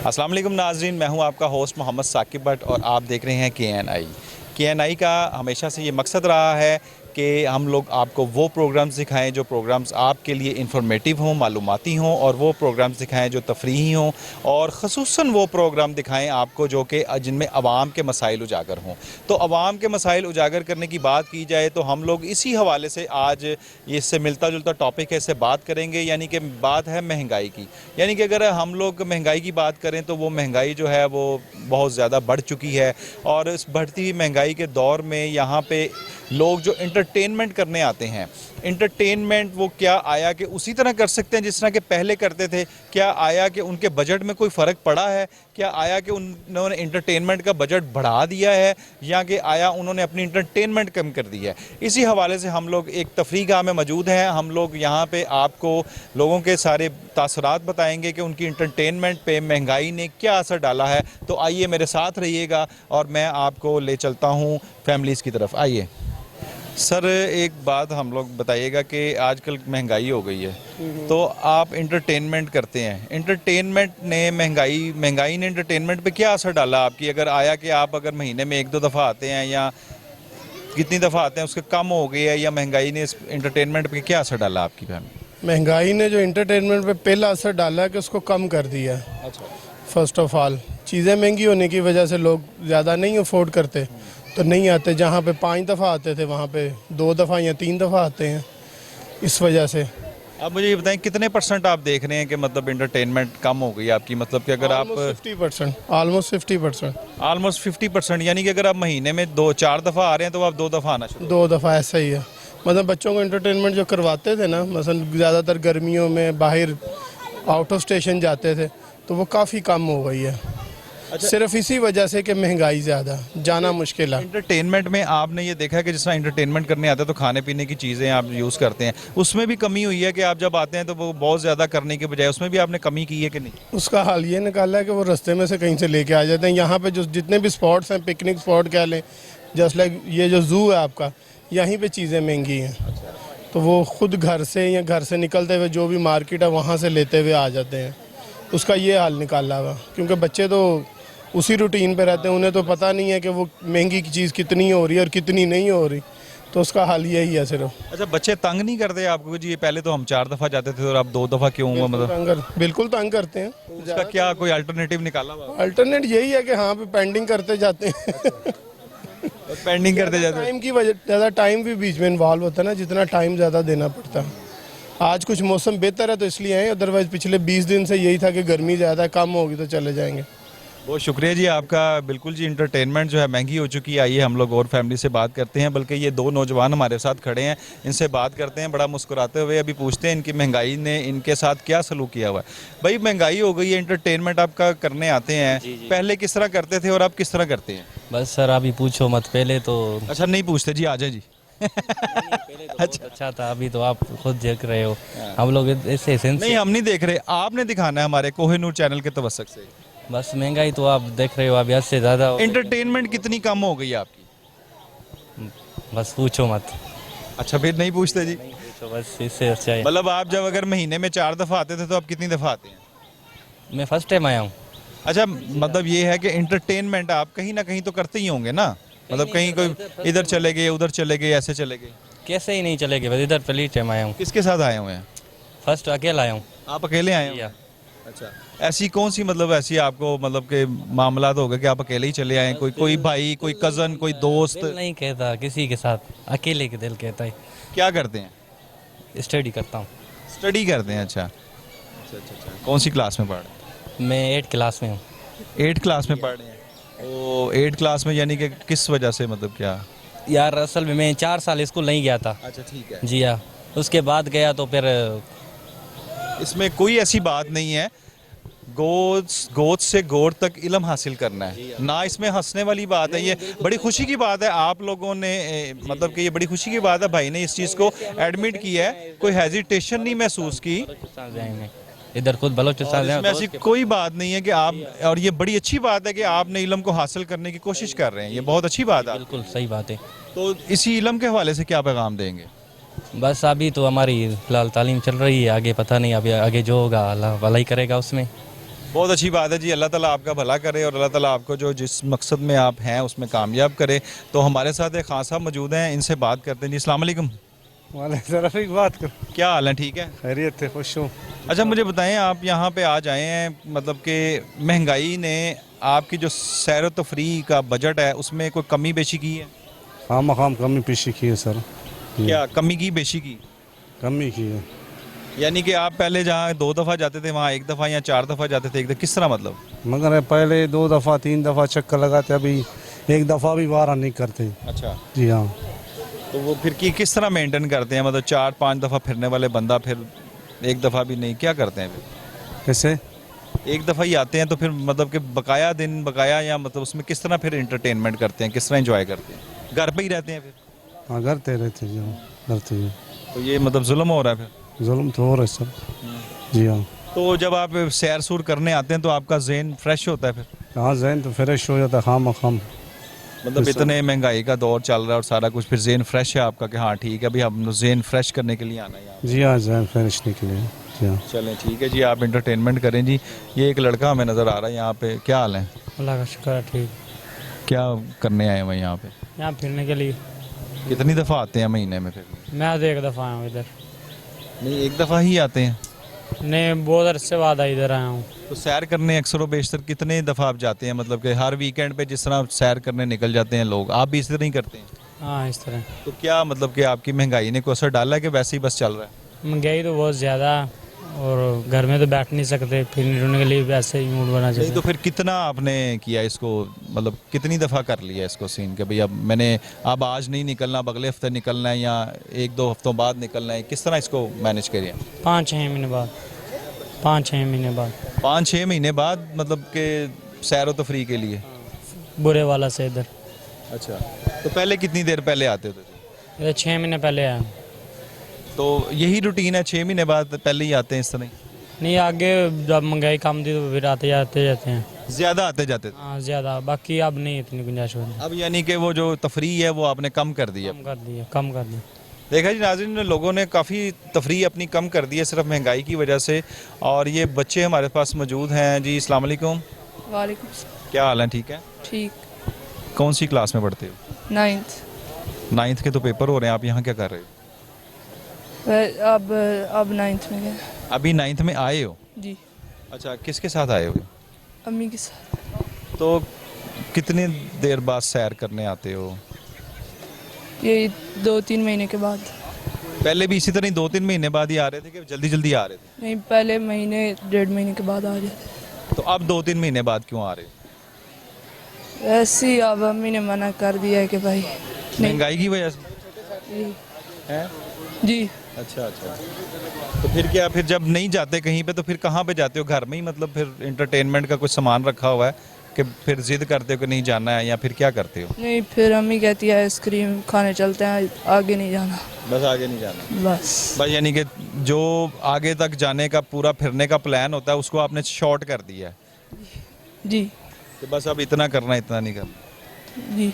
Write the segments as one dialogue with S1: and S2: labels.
S1: अस्सलाम वालेकुम नाज़रीन, मैं हूं आपका होस्ट मोहम्मद साकिब भट्ट और आप देख रहे हैं के एन आई का हमेशा से ये मकसद रहा है कि हम लोग आपको वो प्रोग्राम्स दिखाएं जो प्रोग्राम्स आपके लिए इंफॉर्मेटिव हों, मालूमाती हों, और वो प्रोग्राम्स दिखाएं जो तफरीही हों, और ख़ुसूसन वो प्रोग्राम दिखाएं आपको जो कि जिनमें आवाम के मसाइल उजागर हों। तो आवाम के मसाइल उजागर करने की बात की जाए तो हम लोग इसी हवाले से आज इससे मिलता जुलता टॉपिक है, इससे बात करेंगे। यानी कि बात है महंगाई की। यानी कि अगर हम लोग महंगाई की बात करें तो वो महंगाई जो है वो बहुत ज़्यादा बढ़ चुकी है, और इस बढ़ती हुई महंगाई के दौर में यहाँ पे लोग जो इंटरटेनमेंट करने आते हैं, इंटरटेनमेंट वो क्या आया कि उसी तरह कर सकते हैं जिस तरह के पहले करते थे? क्या आया कि उनके बजट में कोई फ़र्क पड़ा है? क्या आया कि उन्होंने इंटरटेनमेंट का बजट बढ़ा दिया है, या कि आया उन्होंने अपनी इंटरटेनमेंट कम कर दी है? इसी हवाले से हम लोग एक तफरीह में मौजूद हैं। हम लोग यहाँ पे आपको लोगों के सारे तासुरात बताएंगे कि उनकी इंटरटेनमेंट पे महंगाई ने क्या असर डाला है। तो आइए मेरे साथ रहिएगा और मैं आपको ले चलता हूँ फैमिलीज़ की तरफ। आइए सर, एक बात हम लोग बताइएगा कि आजकल महंगाई हो गई है, तो आप इंटरटेनमेंट करते हैं, इंटरटेनमेंट ने महंगाई ने इंटरटेनमेंट पे क्या असर डाला आपकी? अगर आया कि आप अगर महीने में 1-2 दफ़ा आते हैं, या कितनी दफ़ा आते हैं, उसके कम हो गए है, या महंगाई ने इस इंटरटेनमेंट पे क्या असर डाला आपकी फैमिली?
S2: महंगाई ने जो इंटरटेनमेंट पे पहला असर डाला है कि उसको कम कर दिया है।
S1: अच्छा।
S2: फर्स्ट ऑफ ऑल चीज़ें महंगी होने की वजह से लोग ज़्यादा नहीं अफोर्ड करते, तो नहीं आते। जहाँ पे 5 दफ़ा आते थे वहाँ पे 2 दफ़ा या 3 दफ़ा आते हैं, इस वजह से।
S1: अब मुझे ये बताएं कितने % आप देख रहे हैं कि मतलब इंटरटेनमेंट कम हो गई आपकी? मतलब कि अगर आप
S2: ऑलमोस्ट 50%।
S1: ऑलमोस्ट 50%, यानी कि अगर आप महीने में 2-4 दफ़ा आ रहे हैं तो आप 2 दफ़ा आना शुरू?
S2: 2 दफ़ा ऐसा ही है। मतलब बच्चों को इंटरटेनमेंट जो करवाते थे ना, मसलन ज़्यादातर गर्मियों में बाहर आउट ऑफ स्टेशन जाते थे, तो वो काफ़ी कम हो गई है।
S1: अच्छा।
S2: सिर्फ इसी वजह से कि महंगाई ज़्यादा, जाना मुश्किल है।
S1: इंटरटेनमेंट में आपने ये देखा है कि जिस तरह इंटरटेनमेंट करने आते हैं तो खाने पीने की चीज़ें आप यूज़ करते हैं, उसमें भी कमी हुई है कि आप जब आते हैं तो वो बहुत ज़्यादा करने के बजाय उसमें भी आपने कमी की है कि नहीं?
S2: उसका हाल ये निकाला है कि वो रास्ते में से कहीं से लेके आ जाते हैं। यहाँ पे जो जितने भी स्पॉट्स हैं, पिकनिक स्पॉट कह लें, जस्ट लाइक ये जो ज़ू है आपका, यहीं पे चीज़ें महंगी हैं। तो वो खुद घर से या घर से निकलते हुए जो भी मार्केट है वहाँ से लेते हुए आ जाते हैं। उसका ये हाल निकाला हुआ, क्योंकि बच्चे तो उसी रूटीन पे रहते हैं, उन्हें तो पता नहीं है कि वो महंगी की चीज़ कितनी हो रही है और कितनी नहीं हो रही। तो उसका हाल यही है सिर्फ।
S1: अच्छा, बच्चे तंग नहीं करते आपको जी? पहले तो हम 4 दफ़ा जाते थे और आप 2 दफ़ा क्यों हुआ? मतलब
S2: बिल्कुल तंग करते हैं।
S1: उसका क्या कोई अल्टरनेटिव निकाला हुआ?
S2: अल्टरनेट यही है कि हाँ, पेंडिंग करते जाते हैं।
S1: पेंडिंग करते जाते हैं।
S2: टाइम की वजह, ज़्यादा टाइम भी बीच में इन्वॉल्व होता है ना, जितना टाइम ज़्यादा देना पड़ता है। आज कुछ मौसम बेहतर है तो इसलिए आए, अदरवाइज पिछले 20 दिन से यही था कि गर्मी ज़्यादा है, कम होगी तो चले जाएंगे।
S1: बहुत शुक्रिया जी आपका। बिल्कुल जी, इंटरटेनमेंट जो है महंगी हो चुकी है। आइए हम लोग और फैमिली से बात करते हैं, बल्कि ये 2 नौजवान हमारे साथ खड़े हैं, इनसे बात करते हैं बड़ा मुस्कुराते हुए। अभी पूछते हैं इनकी महंगाई ने इनके साथ क्या सलूक किया हुआ है। भाई, महंगाई हो गई है, इंटरटेनमेंट आपका करने आते हैं, पहले किस तरह करते थे और आप किस तरह करते हैं?
S3: बस सर अभी पूछो मत, पहले तो
S1: अच्छा नहीं पूछते जी, आ जाए जी।
S3: पहले तो अच्छा था, अभी तो आप खुद देख रहे हो। हम लोग ऐसे
S1: नहीं, हम नहीं देख रहे, आपने दिखाना है हमारे कोहिनूर चैनल के तवस्सुक से।
S3: बस महंगाई तो आप देख रहे हो, अभी हद से ज़्यादा।
S1: इंटरटेनमेंट कितनी कम हो गई आपकी?
S3: बस पूछो मत।
S1: अच्छा, फिर नहीं पूछते जी?
S3: पूछो बस, इससे अच्छा है।
S1: मतलब आप जब अगर महीने में 4 दफ़ा आते थे तो आप कितनी दफ़ा आते हैं?
S3: मैं फर्स्ट टाइम आया हूँ।
S1: अच्छा, मतलब ये है कि इंटरटेनमेंट आप कहीं ना कहीं तो करते ही होंगे ना? मतलब कहीं कोई इधर चले गए, उधर चले गए, ऐसे चले गए?
S3: कैसे ही नहीं चलेगे, बस इधर पहली टाइम आया हूँ।
S1: किसके साथ आए हुए हैं?
S3: फर्स्ट अकेला आया हूँ।
S1: आप अकेले आए हैं? अच्छा, ऐसी कौन सी मतलब ऐसी आपको मतलब के मामलात हो गए कि आप अकेले ही चले आए? कोई भाई, कोई कज़न, कोई दोस्त?
S3: दिल नहीं कहता किसी के साथ, अकेले के दिल कहता है।
S1: क्या करते हैं?
S3: स्टडी करता हूँ।
S1: स्टडी करते हैं। अच्छा अच्छा अच्छा अच्छा। कौन सी क्लास में पढ़ रहे हैं?
S3: मैं 8 क्लास में हूँ।
S1: 8 क्लास में पढ़ रहे हैं? तो 8 क्लास में यानी कि किस वजह से, मतलब क्या?
S3: यार असल में मैं 4 साल स्कूल नहीं गया था।
S1: अच्छा, ठीक है
S3: जी हाँ, उसके बाद गया तो फिर
S1: इसमें कोई ऐसी बात नहीं है। गोद से गोद तक इल्म हासिल करना है ना, इसमें हंसने वाली बात है। ये बड़ी खुशी की बात है आप लोगों ने, मतलब कि ये बड़ी खुशी की बात है भाई ने इस चीज़ को एडमिट किया है, कोई हेजिटेशन नहीं महसूस की।
S3: इधर खुद बलोचिस्तान
S1: इसमें ऐसी कोई बात नहीं है कि आप, और ये बड़ी अच्छी बात है कि आपने इल्म को हासिल करने की कोशिश कर रहे हैं, ये बहुत अच्छी बात है।
S3: बिल्कुल सही बात है।
S1: तो इसी इल्म के हवाले से क्या पैगाम देंगे?
S3: बस अभी तो हमारी फिलहाल तालीम चल रही है, आगे पता नहीं, अभी आगे जो होगा अल्लाह भला ही करेगा उसमें।
S1: बहुत अच्छी बात है जी। अल्लाह ताला आपका भला करे और अल्लाह ताला आपको जो जिस मकसद में आप हैं उसमें कामयाब करे। तो हमारे साथ एक खान साहब मौजूद हैं, इनसे बात करते हैं जी। अस्सलाम वालेकुम।
S4: वाले ज़रा एक बात कर,
S1: क्या हाल है? ठीक है।
S4: खैरियत है, खुश हूँ।
S1: अच्छा मुझे बताएं, आप यहाँ पे आज आए हैं, मतलब कि महंगाई ने आपकी जो सैर व तफरीह का बजट है उसमें कोई कमी बेशी की है?
S4: हाँ मकाम कमी पेशी की है सर।
S1: क्या कमी की बेशी की?
S4: कमी की है।
S1: यानी कि आप पहले जहाँ 2 दफ़ा जाते थे वहाँ 1 दफ़ा या 4 दफ़ा जाते थे, एक दफ़ा किस तरह मतलब?
S4: मगर पहले 2 दफ़ा 3 दफ़ा चक्कर लगाते, अभी 1 दफ़ा भी बाहर नहीं करते।
S1: अच्छा,
S4: जी हाँ।
S1: तो वो फिर किस तरह मेंटेन करते हैं? मतलब 4-5 दफ़ा फिरने वाले बंदा फिर 1 दफ़ा भी नहीं, क्या करते हैं फिर?
S4: कैसे?
S1: 1 दफ़ा ही आते हैं तो फिर मतलब कि बकाया दिन बकाया, या मतलब उसमें किस तरह फिर इंटरटेनमेंट करते हैं, किस तरह एंजॉय करते हैं? घर पे ही रहते हैं फिर?
S4: हाँ करते रहते जी, हाँ करते हैं।
S1: तो ये मतलब जुल्म हो रहा है फिर?
S4: जुल्म तो हो रहा है सर। जी हाँ।
S1: तो जब आप सैर सूर करने आते हैं तो आपका जहन फ्रेश होता है फिर?
S4: हाँ जहन तो फ्रेश हो जाता है, खाम खाम।
S1: मतलब इतने महंगाई का दौर चल रहा है और सारा कुछ, फिर जहन फ्रेश है आपका कि हाँ ठीक है अभी हम जहन फ्रेश करने के लिए आना है यहाँ?
S4: जी हाँ जहन फ्रेश निकले। जी हाँ।
S1: चलें ठीक है जी, आप इंटरटेनमेंट करें जी। ये एक लड़का हमें नज़र आ रहा है यहाँ पे, क्या हाल है?
S3: अल्लाह का शुक्र है, ठीक।
S1: क्या करने आए हैं यहाँ पे?
S3: यहाँ फिरने के लिए।
S1: कितनी दफ़ा आते हैं महीने में फिर?
S3: मैं तो 1 दफ़ा आया हूँ इधर।
S1: नहीं, 1 दफ़ा ही आते हैं?
S3: नहीं, बहुत अरसे बाद इधर आया हूँ।
S1: तो सैर करने अक्सर व बेशतर कितने दफ़ा आप जाते हैं? मतलब कि हर वीकेंड पे जिस तरह सैर करने निकल जाते हैं लोग, आप भी इस तरह ही करते हैं?
S3: हाँ इस तरह।
S1: तो क्या मतलब कि आपकी महंगाई ने कोई असर डाला है कि वैसे ही बस चल रहा है?
S3: महंगाई तो बहुत ज़्यादा, और घर में तो बैठ नहीं सकते, फिरने टुरने के लिए वैसे ही मूड बना
S1: नहीं
S3: चाहिए।
S1: तो फिर कितना आपने किया इसको, मतलब कितनी दफ़ा कर लिया इसको सीन के भाई अब मैंने, अब आज नहीं निकलना, अब अगले हफ्ते निकलना है या 1-2 हफ्तों बाद निकलना है, किस तरह इसको मैनेज करिए?
S3: 5-6 महीने बाद। 5-6 महीने बाद।
S1: 5-6 महीने बाद मतलब कि सैर व तफरीह के लिए?
S3: बुरे वाला से इधर।
S1: अच्छा, तो पहले कितनी देर पहले आते थे?
S3: इधर 6 महीने पहले आया।
S1: तो यही रूटीन है, 6 महीने बाद पहले ही आते हैं इस तरह?
S3: नहीं, आगे जब महंगाई कम थी तो फिर आते जाते हैं।
S1: ज़्यादा आते जाते थे?
S3: हाँ ज़्यादा, बाकी अब नहीं इतनी गुंजाइश होती।
S1: अब यानी कि वो जो तफरीह है वो आपने कम कर दी है?
S3: कम कर दिया।
S1: देखा जी नाज़रीन, लोगों ने काफ़ी तफरीह अपनी कम कर दी है सिर्फ महंगाई की वजह से। और ये बच्चे हमारे पास मौजूद हैं जी। अस्सलाम वालेकुम।
S5: वालेकुम।
S1: क्या हाल है? ठीक है।
S5: ठीक।
S1: कौन सी क्लास में पढ़ते हो?
S5: 9th।
S1: 9th के तो पेपर हो रहे हैं, आप यहाँ क्या कर रहे हो?
S5: अब 9th में गए।
S1: अभी 9th में आए हो?
S5: जी।
S1: अच्छा, किसके साथ आए हो?
S5: अम्मी के साथ।
S1: तो कितनी देर बाद सैर करने आते हो?
S5: ये 2-3 महीने के बाद।
S1: पहले भी इसी तरह ही 2-3 महीने बाद ही आ रहे थे कि जल्दी जल्दी आ रहे थे?
S5: नहीं, पहले महीने 1.5 महीने के बाद आ जाते।
S1: तो अब 2-3 महीने बाद क्यों आ रहे हो?
S5: ऐसे ही अब अम्मी ने मना कर दिया है कि भाई नहीं।
S1: महंगाई की वजह से?
S5: जी।
S1: हैं?
S5: जी।
S1: अच्छा। तो फिर क्या, फिर जब नहीं जाते कहीं पे तो फिर कहाँ पे जाते हो? घर में ही मतलब फिर इंटरटेनमेंट का कुछ सामान रखा हुआ है कि फिर जिद करते हो कि नहीं जाना है, या फिर क्या करते हो?
S5: नहीं, फिर अम्मी कहती है आइसक्रीम खाने चलते हैं, आगे नहीं जाना।
S1: बस आगे नहीं जाना?
S5: बस।
S1: यानी कि जो आगे तक जाने का पूरा फिरने का प्लान होता है उसको आपने शॉर्ट कर दिया है?
S5: जी।
S1: तो बस अब इतना करना, इतना नहीं करना।
S5: जी।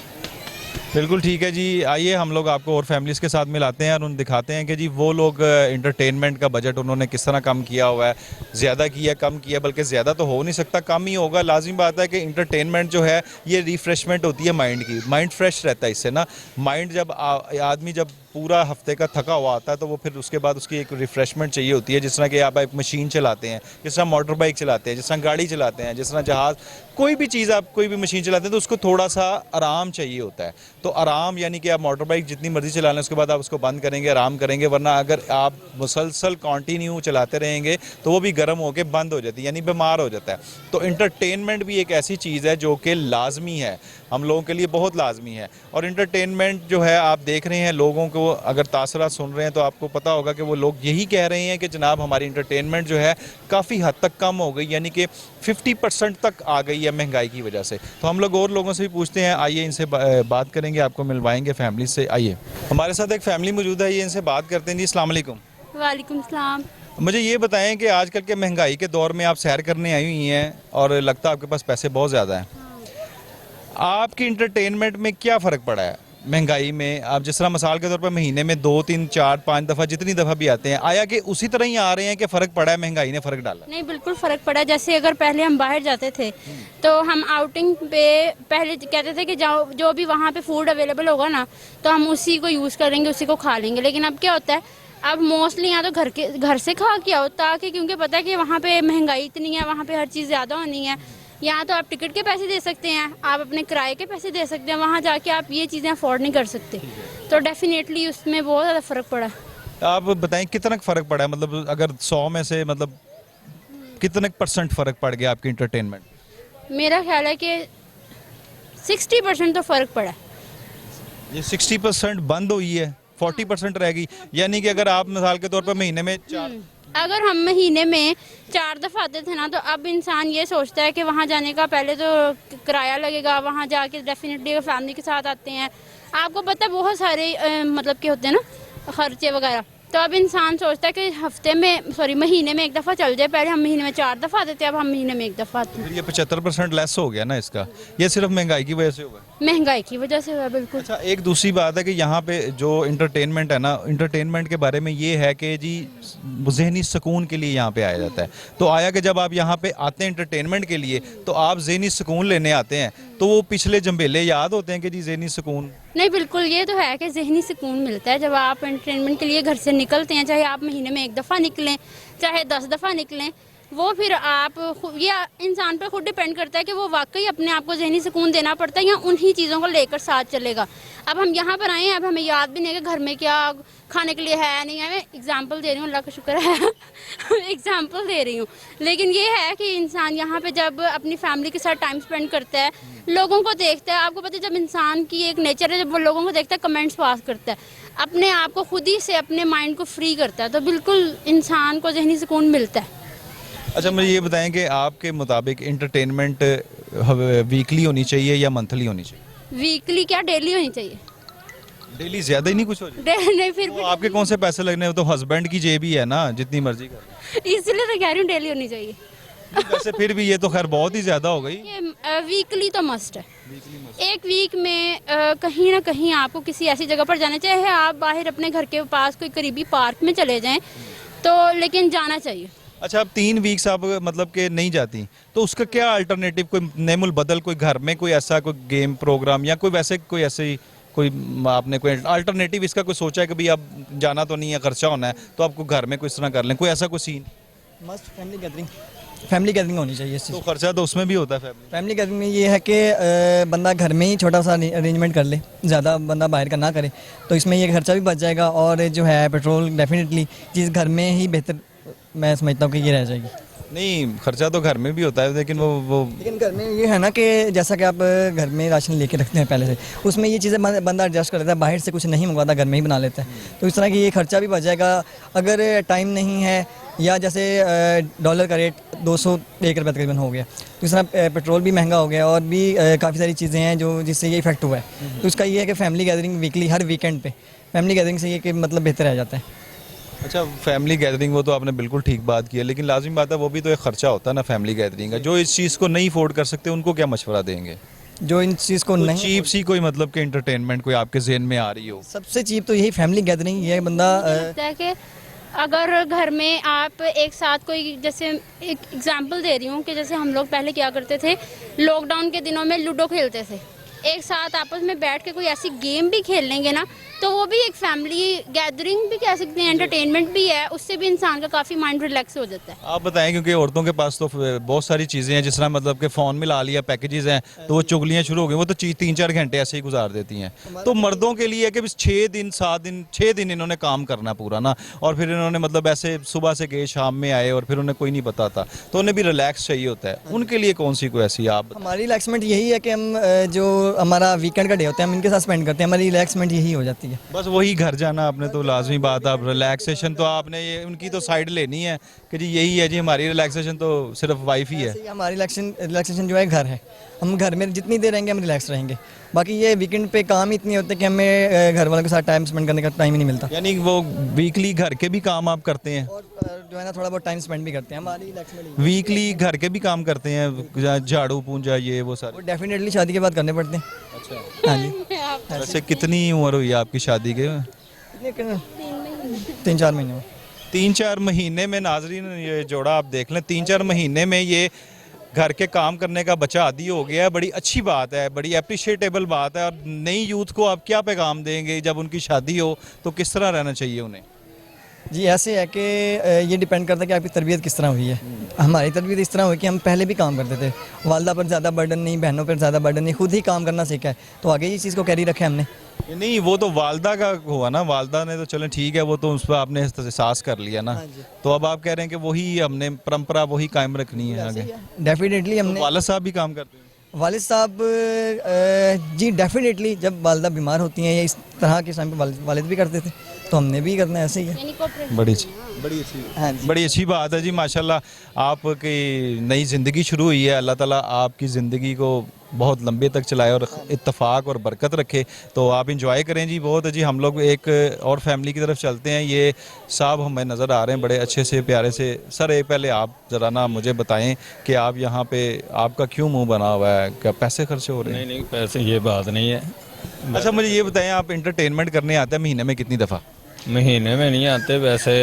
S1: बिल्कुल ठीक है जी। आइए हम लोग आपको और फैमिलीज़ के साथ मिलाते हैं और उन दिखाते हैं कि जी वो लोग इंटरटेनमेंट का बजट उन्होंने किस तरह कम किया हुआ है। ज़्यादा किया, कम किया, बल्कि ज़्यादा तो हो नहीं सकता, कम ही होगा। लाजिम बात है कि इंटरटेनमेंट जो है ये रिफ़्रेशमेंट होती है माइंड की, माइंड फ्रेश रहता है इससे ना। माइंड जब आदमी जब पूरा हफ्ते का थका हुआ आता है तो वो फिर उसके बाद उसकी एक रिफ़्रेशमेंट चाहिए होती है। जिस तरह कि आप एक मशीन चलाते हैं, जिस तरह मोटर बाइक चलाते हैं, जिस तरह गाड़ी चलाते हैं, जिस तरह जहाज़, कोई भी चीज़ आप कोई भी मशीन चलाते हैं तो उसको थोड़ा सा आराम चाहिए होता है। तो आराम यानी कि आप मोटर बाइक जितनी मर्ज़ी चला लें उसके बाद आप उसको बंद करेंगे, आराम करेंगे, वरना अगर आप मुसलसल कंटिन्यू चलाते रहेंगे तो वो भी गर्म होकर बंद हो जाती है, यानी बीमार हो जाता है। तो इंटरटेनमेंट भी एक ऐसी चीज़ है जो कि लाजमी है, हम लोगों के लिए बहुत लाजमी है। और इंटरटेनमेंट जो है आप देख रहे हैं, लोगों को अगर तासरात सुन रहे हैं तो आपको पता होगा कि वो लोग यही कह रहे हैं कि जनाब हमारी इंटरटेनमेंट जो है काफ़ी हद तक कम हो गई, यानी कि 50% तक आ गई है महंगाई की वजह से। तो हम लोग और लोगों से भी पूछते हैं, आइए इनसे बात करेंगे, आपको मिलवाएंगे फैमिली से। आइए हमारे साथ एक फैमिली मौजूद है, ये इनसे बात करते हैं जी। अस्सलाम वालेकुम।
S6: वालेकुम सलाम।
S1: मुझे ये बताएं कि आजकल के महंगाई के दौर में आप सैर करने आई हुई हैं और लगता है आपके पास पैसे बहुत ज़्यादा हैं, आपकी इंटरटेनमेंट में क्या फ़र्क पड़ा है? महंगाई में आप जिस तरह मिसाल के तौर पर महीने में 2 3 4 5 दफ़ा जितनी दफ़ा भी आते हैं, आया कि उसी तरह ही आ रहे हैं कि फ़र्क पड़ा है, महंगाई ने फ़र्क डाला?
S6: नहीं, बिल्कुल फ़र्क पड़ा। जैसे अगर पहले हम बाहर जाते थे तो हम आउटिंग पे पहले कहते थे कि जाओ जो भी वहाँ पे फूड अवेलेबल होगा ना तो हम उसी को यूज़ करेंगे, उसी को खा लेंगे। लेकिन अब क्या होता है, अब मोस्टली यहाँ तो घर से खा के आओ, ताकि क्योंकि पता है कि वहाँ पे महंगाई इतनी है, वहाँ पे हर चीज़ ज़्यादा होनी है। यहाँ तो आप टिकट के पैसे दे सकते हैं, आप अपने किराए के पैसे दे सकते हैं, वहाँ जाके आप ये चीज़ें अफोर्ड नहीं कर सकते। तो डेफिनेटली उसमें बहुत ज़्यादा फ़र्क पड़ा।
S1: आप बताएं कितना फ़र्क पड़ा है, मतलब अगर 100 में से मतलब कितने % फ़र्क पड़ गया आपकी इंटरटेनमेंट?
S6: मेरा ख्याल है कि 60% तो फ़र्क पड़ा।
S1: ये 60% बंद हुई है, 40% रहेगी, यानी कि अगर आप मिसाल के तौर पर महीने में 4
S6: अगर हम महीने में 4 दफ़ा आते थे ना तो अब इंसान ये सोचता है कि वहाँ जाने का पहले तो किराया लगेगा, वहाँ जाके डेफिनेटली अगर फैमिली के साथ आते हैं, आपको पता है बहुत सारे मतलब के होते हैं ना खर्चे वगैरह। तो अब इंसान सोचता है कि महीने में 1 दफ़ा चल जाए। पहले हम महीने में 4 दफ़ा आते थे, अब हम महीने में 1 दफ़ा आते हैं।
S1: फिर ये 75% लेस हो गया ना इसका, ये सिर्फ महंगाई की वजह से हुआ?
S6: महंगाई की वजह से हुआ, बिल्कुल।
S1: अच्छा, एक दूसरी बात है कि यहाँ पे जो इंटरटेनमेंट है ना, इंटरटेनमेंट के बारे में ये है कि जी जहनी सुकून के लिए यहाँ पे आया जाता है। तो आया कि जब आप यहाँ पे आते हैं इंटरटेनमेंट के लिए तो आप जहनी सुकून लेने आते हैं, तो वो पिछले जंबेले याद होते हैं कि जी जहनी सुकून?
S6: नहीं, बिल्कुल ये तो है कि जहनी सुकून मिलता है जब आप एंटरटेनमेंट के लिए घर से निकलते हैं, चाहे आप महीने में 1 दफ़ा निकलें, चाहे 10 दफ़ा निकलें। वो फिर आप ये इंसान पर खुद डिपेंड करता है कि वो वाकई अपने आप को जहनी सुकून देना पड़ता है या उन्हीं चीज़ों को लेकर साथ चलेगा। अब हम यहाँ पर आए हैं, अब हमें याद भी नहीं है कि घर में क्या खाने के लिए है नहीं है। मैं एग्जांपल दे रही हूँ, अल्लाह का शुक्र है एग्जांपल दे रही हूँ। लेकिन ये है कि इंसान यहाँ पे जब अपनी फैमिली के साथ टाइम स्पेंड करता है, लोगों को देखता है, आपको पता है जब इंसान की एक नेचर है, जब वो लोगों को देखता है, कमेंट्स पास करता है, अपने आप को खुद ही से अपने माइंड को फ्री करता है, तो बिल्कुल इंसान को जहनी सुकून मिलता है।
S1: अच्छा, मुझे ये बताएं कि आपके मुताबिक इंटरटेनमेंट वीकली होनी चाहिए या मंथली होनी चाहिए?
S6: वीकली क्या, डेली होनी चाहिए।
S1: डेली ज़्यादा ही नहीं कुछ हो जाए?
S6: नहीं, फिर
S1: तो आपके कौन से पैसे लगने हैं? तो हस्बैंड की जेब ही है ना, जितनी मर्जी कर।
S6: इसलिए तो कह रही हूँ डेली होनी चाहिए।
S1: वैसे फिर भी ये तो खैर बहुत ही ज़्यादा हो गई।
S6: ये वीकली तो मस्ट है। एक वीक में कहीं ना कहीं आपको किसी ऐसी जगह पर जाना चाहिए, आप बाहर अपने घर के पास कोई करीबी पार्क में चले जाएं तो, लेकिन जाना चाहिए।
S1: अच्छा, अब 3 वीक्स आप मतलब के नहीं जाती तो उसका क्या अल्टरनेटिव, कोई नेमुल बदल, कोई घर में कोई ऐसा कोई गेम प्रोग्राम या कोई वैसे कोई ऐसे कोई आपने कोई अल्टरनेटिव इसका कोई सोचा है कि भाई अब जाना तो नहीं है, खर्चा होना है, तो आपको घर में कोई इस तरह कर लें, कोई ऐसा कोई सीन?
S7: मस्ट फैमिली गैदरिंग होनी चाहिए इससे।
S1: तो खर्चा तो उसमें भी होता है
S7: फैमिली गैदरिंग में ये है कि बंदा घर में ही छोटा सा अरेंजमेंट कर ले, ज़्यादा बंदा बाहर का ना करे, तो इसमें ये खर्चा भी बच जाएगा और जो है पेट्रोल डेफिनेटली चीज़ घर में ही बेहतर मैं समझता हूँ कि ये रह जाएगी।
S1: नहीं, खर्चा तो घर में भी होता है, लेकिन
S7: लेकिन घर में ये है ना कि जैसा कि आप घर में राशन लेके रखते हैं पहले से, उसमें ये चीज़ें बंदा एडजस्ट कर लेता है, बाहर से कुछ नहीं मंगवाता, घर में ही बना लेता है, तो इस तरह की ये खर्चा भी बच जाएगा। अगर टाइम नहीं है या जैसे डॉलर का रेट 201 रुपये तकरीबन हो गया, तो इस तरह पेट्रोल भी महंगा हो गया और भी काफ़ी सारी चीज़ें हैं जो जिससे ये इफेक्ट हुआ है। तो उसका ये है कि फैमिली गैदरिंग वीकली हर वीकेंड पे फैमिली गैदरिंग से ये कि मतलब बेहतर रह जाता है।
S1: अच्छा, फैमिली गैदरिंग वो तो आपने बिल्कुल ठीक बात की है, लेकिन लाजिम बात है वो भी तो एक खर्चा होता है ना फैमिली गैदरिंग का। जो इस चीज़ को नहीं अफोर्ड कर सकते उनको क्या मशवरा देंगे?
S7: जो इन चीज़ को नहीं,
S1: चीप सी कोई मतलब कि इंटरटेनमेंट कोई आपके जहन में आ रही हो?
S7: सबसे चीप तो यही फैमिली गैदरिंग, ये बंदा
S6: लगता है कि अगर घर में आप एक साथ कोई, जैसे एक एग्जांपल दे रही हूँ कि जैसे हम लोग पहले क्या करते थे, लॉकडाउन के दिनों में लूडो खेलते थे, एक साथ आपस में बैठ के कोई ऐसी गेम भी खेल लेंगे ना, तो वो भी एक फैमिली गैदरिंग भी कह सकते हैं, एंटरटेनमेंट भी है, उससे भी इंसान का काफ़ी माइंड रिलैक्स हो जाता है।
S1: आप बताएं, क्योंकि औरतों के पास तो बहुत सारी चीज़ें हैं, जिस तरह मतलब कि फ़ोन में ला लिया, पैकेजेस हैं, तो वो चुगलियाँ शुरू हो गई, वो तो 3-4 घंटे ऐसे ही गुजार देती हैं। तो मर्दों के लिए कि 6 दिन 7 दिन 6 दिन इन्होंने काम करना पूरा ना, और फिर इन्होंने मतलब ऐसे सुबह से गए शाम में आए और फिर उन्हें कोई नहीं पता था, तो उन्हें भी रिलैक्स चाहिए होता है। उनके लिए कौन सी कोई ऐसी आप?
S7: हमारी रिलैक्समेंट यही है कि हम जो हमारा वीकेंड का डे होता है हम इनके साथ स्पेंड करते हैं, हमारी रिलैक्समेंट यही हो जाती है।
S1: बस वही घर जाना आपने तो लाजमी बात, आप रिलैक्सेशन तो आपने ये उनकी तो साइड लेनी है कि जी यही है जी हमारी रिलैक्सेशन तो सिर्फ वाइफ ही है?
S7: ऐसे ही हमारी रिलैक्सेशन जो है घर है। हम घर में जितनी देर रहेंगे हम रिलैक्स रहेंगे। बाकी ये वीकेंड पे काम ही इतने होते हैं कि हमें घर वालों के साथ टाइम स्पेंड करने का टाइम ही नहीं मिलता।
S1: यानी वो वीकली घर के भी काम आप करते हैं?
S7: और जो है ना थोड़ा बहुत टाइम स्पेंड भी करते हैं। हमारी रिलैक्स
S1: वीकली घर के भी काम करते हैं, झाड़ू पूंजा ये वो सारे?
S7: वो डेफिनेटली शादी के बाद करने पड़ते हैं।
S1: अच्छा।
S7: हाँ जी।
S1: वैसे कितनी उम्र हुई है आपकी शादी के?
S7: लेकिन 3-4 महीने में।
S1: 3-4 महीने में नाजरीन ये जोड़ा आप देख लें, 3-4 महीने में ये घर के काम करने का बच्चा आदी हो गया है। बड़ी अच्छी बात है, बड़ी अप्रिशिएटेबल बात है। और नई यूथ को आप क्या पैगाम देंगे जब उनकी शादी हो तो किस तरह रहना चाहिए उन्हें?
S7: जी ऐसे है कि ये डिपेंड करता है कि आपकी तरबियत किस तरह हुई है। हमारी तरबियत इस तरह हुई कि हम पहले भी काम करते थे, वालदा पर ज़्यादा बर्डन नहीं, बहनों पर ज़्यादा बर्डन नहीं, खुद ही काम करना सीखा है, तो आगे ये चीज़ को कैरी रखा है हमने।
S1: नहीं, वो तो वालदा का हुआ ना, वालदा ने तो चलें ठीक है, वो तो उस पर आपने एहसास कर लिया ना।
S7: हाँ जी।
S1: तो अब आप कह रहे हैं कि वही हमने परंपरा वही कायम रखनी है आगे?
S7: डेफिनेटली हमने।
S1: वालिद साहब भी काम करते हैं?
S7: वालिद साहब जी डेफिनेटली जब वालदा बीमार होती हैं या इस तरह के टाइम पे वालिद भी करते थे, तो हमने भी करना है ऐसे ही है।
S1: बड़ी अच्छी
S7: हाँ जी।
S1: बड़ी अच्छी बात है जी। माशाल्लाह आपकी नई ज़िंदगी शुरू हुई है। अल्लाह ताला आपकी ज़िंदगी को बहुत लंबे तक चलाए और इत्तफाक और बरकत रखे। तो आप इंजॉय करें जी। बहुत है जी। हम लोग एक और फैमिली की तरफ चलते हैं। ये साहब हमें नज़र आ रहे हैं बड़े अच्छे से प्यारे से। सर एक पहले आप ज़रा ना मुझे बताएं कि आप यहाँ पे आपका क्यों मुंह बना हुआ है? क्या पैसे खर्च हो रहे हैं?
S8: नहीं पैसे ये बात नहीं है।
S1: अच्छा मुझे ये बताएं, आप इंटरटेनमेंट करने आते हैं महीने में कितनी दफ़ा?
S8: महीने में नहीं आते, वैसे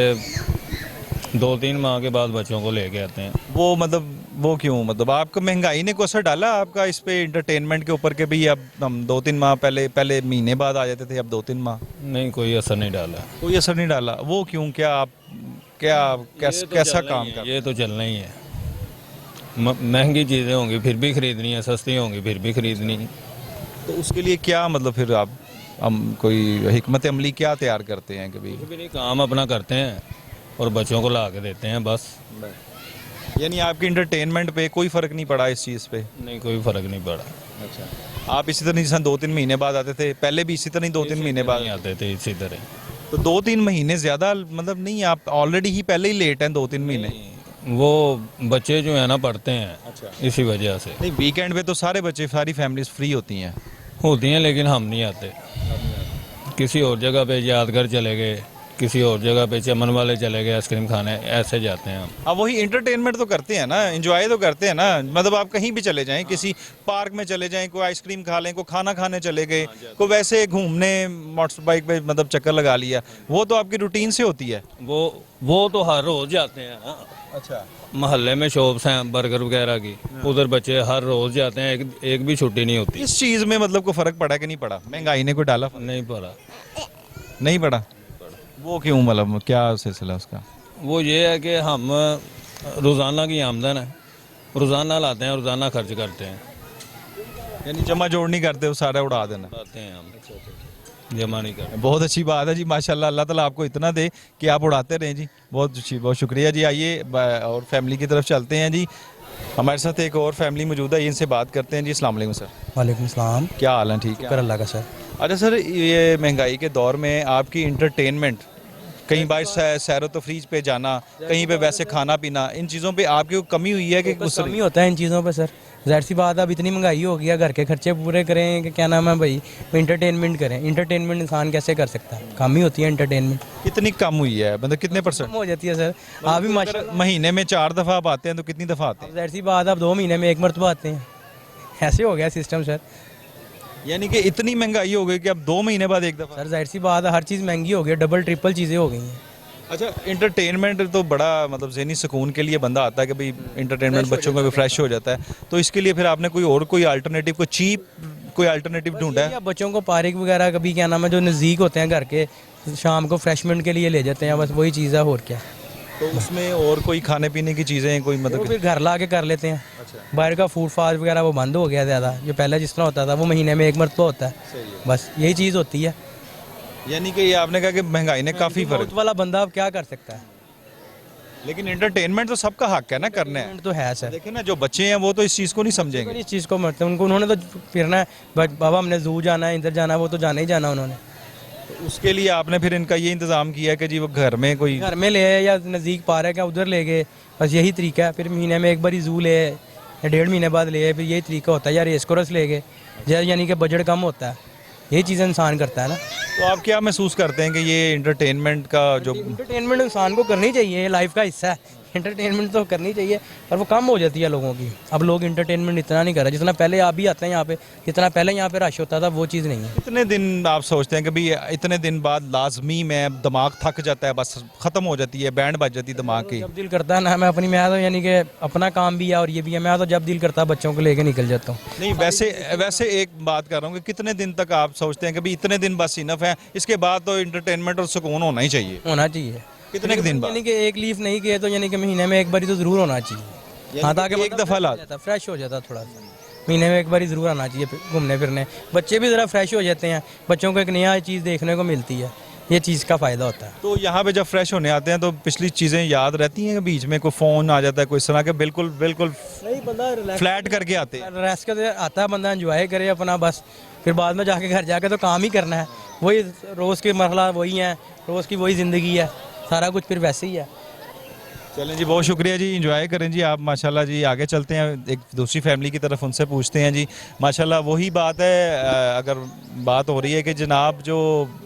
S8: 2-3 माह के बाद बच्चों को लेके आते हैं।
S1: वो मतलब वो क्यों? मतलब आपका महंगाई ने कोई असर डाला आपका इस पे इंटरटेनमेंट के ऊपर के भी अब हम 2-3 माह पहले महीने बाद आ जाते थे, अब 2-3 माह?
S8: नहीं, कोई असर नहीं डाला।
S1: कोई असर नहीं डाला? वो क्यों? क्या आप कैसा काम कर?
S8: ये तो चलना ही है। महंगी चीज़ें होंगी फिर भी खरीदनी है, सस्ती होंगी फिर भी खरीदनी।
S1: तो उसके लिए क्या मतलब फिर आप हम कोई हिकमत अमली क्या तैयार करते हैं? कभी
S8: कुछ भी नहीं, काम अपना करते हैं और बच्चों को ला के देते हैं बस।
S1: यानी आपकी इंटरटेनमेंट पे कोई फ़र्क नहीं पड़ा इस चीज़ पे?
S8: नहीं, कोई फ़र्क नहीं पड़ा।
S1: अच्छा। आप इसी तरह जैसा 2-3 महीने बाद आते थे, पहले भी इसी तरह 2-3 महीने बाद
S8: नहीं आते थे इसी तरह।
S1: तो 2-3 महीने ज़्यादा मतलब नहीं, आप ऑलरेडी ही पहले ही लेट हैं 2-3 महीने?
S8: वो बच्चे जो है ना पढ़ते हैं,
S1: अच्छा।
S8: इसी वजह से।
S1: नहीं, वीकेंड पे तो सारे बच्चे सारी फैमिलीज फ्री होती हैं।
S8: होती हैं लेकिन हम नहीं आते। किसी और जगह पे यादगार चले गए, किसी और जगह पे चमन वाले चले गए आइसक्रीम खाने, ऐसे जाते हैं हम।
S1: अब वही इंटरटेनमेंट तो करते हैं ना, एंजॉय तो करते हैं ना। मतलब आप कहीं भी चले जाएं, किसी पार्क में चले जाएं, कोई आइसक्रीम खा लें, कोई खाना खाने चले गए, कोई वैसे घूमने मोटर बाइक पे मतलब चक्कर लगा लिया, वो तो आपकी रूटीन से होती है।
S8: वो तो हर रोज जाते हैं।
S1: अच्छा।
S8: मोहल्ले में शॉप्स हैं बर्गर वगैरह की, उधर बच्चे हर रोज जाते हैं, एक भी छुट्टी नहीं होती।
S1: इस चीज़ में मतलब को फ़र्क पड़ा कि नहीं पड़ा? महंगाई ने कोई डाला?
S8: नहीं पड़ा।
S1: नहीं पड़ा? वो क्यों? मतलब क्या सिलसिला उसका?
S8: वो ये है कि हम रोज़ाना की आमदन है, रोज़ाना लाते हैं, रोज़ाना खर्च करते हैं।
S1: यानी जमा जोड़ नहीं करते, वो सारा उड़ा देना?
S8: लाते हैं हम, जमा नहीं करते।
S1: बहुत अच्छी बात है जी। माशाल्लाह, अल्लाह ताला आपको इतना दे कि आप उड़ाते रहें जी। बहुत अच्छी, बहुत शुक्रिया जी। आइए और फैमिली की तरफ चलते हैं जी। हमारे साथ एक और फैमिली मौजूद है, इनसे बात करते हैं जी। अस्सलाम वालेकुम सर।
S4: वालेकुम सलाम।
S1: क्या हाल है? ठीक है
S4: कर अल्लाह का सर।
S1: अच्छा सर, ये महंगाई के दौर में आपकी इंटरटेनमेंट, कहीं बार सैर व तफरीज पे जाना, कहीं पे वैसे खाना पीना, इन चीज़ों पे आपकी कोई कमी हुई है कि
S9: बस कमी होता है इन चीज़ों पे सर। ज़ाहिर सी बात, अब इतनी महंगाई हो गई है, घर के खर्चे पूरे करें कि क्या नाम है भाई, इंटरटेनमेंट करें। इंटरटेनमेंट इंसान कैसे कर सकता है? कम ही होती है इंटरटेनमेंट।
S1: कितनी कम हुई है? मतलब कितने %
S9: कम हो जाती है सर। आप भी माशा
S1: महीने में 4 दफ़ा आप आते हैं तो कितनी दफ़ा आते हैं?
S9: ज़ाहिर सी बात, आप 2 महीने में 1 मरतबा आते हैं, ऐसे हो गया सिस्टम सर।
S1: यानी कि इतनी महंगाई हो गई कि अब 2 महीने बाद 1 दफ़ा?
S9: सर ज़ाहिर सी बात है, हर चीज़ महंगी हो गई है, डबल ट्रिपल चीज़ें हो गई हैं।
S1: अच्छा, इंटरटेनमेंट तो बड़ा मतलब ज़हनी सुकून के लिए बंदा आता है कि भाई इंटरटेनमेंट बच्चों का भी फ्रेश हो जाता है, तो इसके लिए फिर आपने कोई अल्टरनेटिव, कोई चीप कोई अल्टरनेटिव ढूंढा है?
S9: बच्चों को पार्क वगैरह कभी क्या नाम है जो नज़दीक होते हैं घर के, शाम को फ्रेशमेंट के लिए ले जाते हैं, बस वही चीज़ है और क्या।
S1: तो उसमें और कोई खाने पीने की चीज़ें कोई
S9: तो
S1: मतलब?
S9: फिर घर ला के कर लेते हैं। बाहर का फूड फास्ट वगैरह वो बंद हो गया ज़्यादा, जो पहले जिस तरह होता था वो महीने में 1 मरतबा होता है, बस यही चीज़ होती है।
S1: यानी कि ये आपने कहा कि महंगाई ने काफ़ी फ़र्क
S9: वाला बंदा अब क्या कर सकता है?
S1: लेकिन इंटरटेनमेंट तो सबका हक है ना करने है।
S9: तो है सर।
S1: देखिए ना, जो बच्चे हैं वो तो इस चीज़ को नहीं समझेंगे।
S9: इस चीज़ को मतलब उन्होंने तो फिरना है, बाबा हमने जू जाना है, इधर जाना है, वो तो जाना ही जाना उन्होंने।
S1: उसके लिए आपने फिर इनका ये इंतज़ाम किया है कि जी वो घर में कोई
S9: घर में ले आए या नज़दीक पार्क है उधर ले गए, बस यही तरीका है। फिर महीने में एक बार ज़ू ले आए या 1.5 महीने बाद ले आए, फिर यही तरीका होता है। या रेस कोर्स ले गए, यानी कि बजट कम होता है, यही चीज़ इंसान करता है ना।
S1: तो आप क्या महसूस करते हैं कि ये इंटरटेनमेंट का जो
S9: इंटरटेनमेंट इंसान को करनी चाहिए, ये लाइफ का हिस्सा है। इंटरटेनमेंट तो करनी चाहिए, पर वो कम हो जाती है लोगों की। अब लोग इंटरटेनमेंट इतना नहीं कर रहे जितना पहले। आप भी आते हैं यहाँ पे, जितना पहले यहाँ पे रश होता था वो चीज़ नहीं है।
S1: इतने दिन आप सोचते हैं कि भाई इतने दिन बाद लाजमी में दिमाग थक जाता है, बस ख़त्म हो जाती है, बैंड बज जाती है दिमाग की।
S9: जब दिल करता है ना, मैं तो यानी कि अपना काम भी है और ये भी है, मैं तो जब दिल करता है बच्चों को लेके निकल जाता हूँ।
S1: नहीं वैसे एक बात कर रहा हूँ कि कितने दिन तक आप सोचते हैं कि भाई इतने दिन बस इनफ है, इसके बाद तो इंटरटेनमेंट और सुकून होना ही चाहिए।
S9: होना चाहिए।
S1: कितने दिन बाद?
S9: यानी कि एक लीफ नहीं किए तो यानी कि महीने में एक बारी तो ज़रूर होना चाहिए। हाँ, ताकि
S1: एक दफ़ा ला
S9: फ्रेश हो जाता थोड़ा सा, महीने में एक बारी ज़रूर आना चाहिए घूमने फिरने। बच्चे भी ज़रा फ्रेश हो जाते हैं, बच्चों को एक नया चीज़ देखने को मिलती है, ये चीज़ का फ़ायदा होता है।
S1: तो यहाँ पे जब फ्रेश होने आते हैं तो पिछली चीज़ें याद रहती हैं, बीच में कोई फ़ोन आ जाता है, कोई इस तरह के बिल्कुल
S9: नहीं, बंदा
S1: फ्लैट करके आते हैं।
S9: रेस्ट कर आता है बंदा, एंजॉय करे अपना बस। फिर बाद में जाके घर जाके तो काम ही करना है, वही रोज़ के मरहला वही है, रोज़ की वही ज़िंदगी है, सारा कुछ फिर वैसे ही है।
S1: चलें जी, बहुत शुक्रिया जी, एंजॉय करें जी आप माशाल्लाह जी। आगे चलते हैं एक दूसरी फैमिली की तरफ, उनसे पूछते हैं जी। माशाल्लाह वही बात है, अगर बात हो रही है कि जनाब जो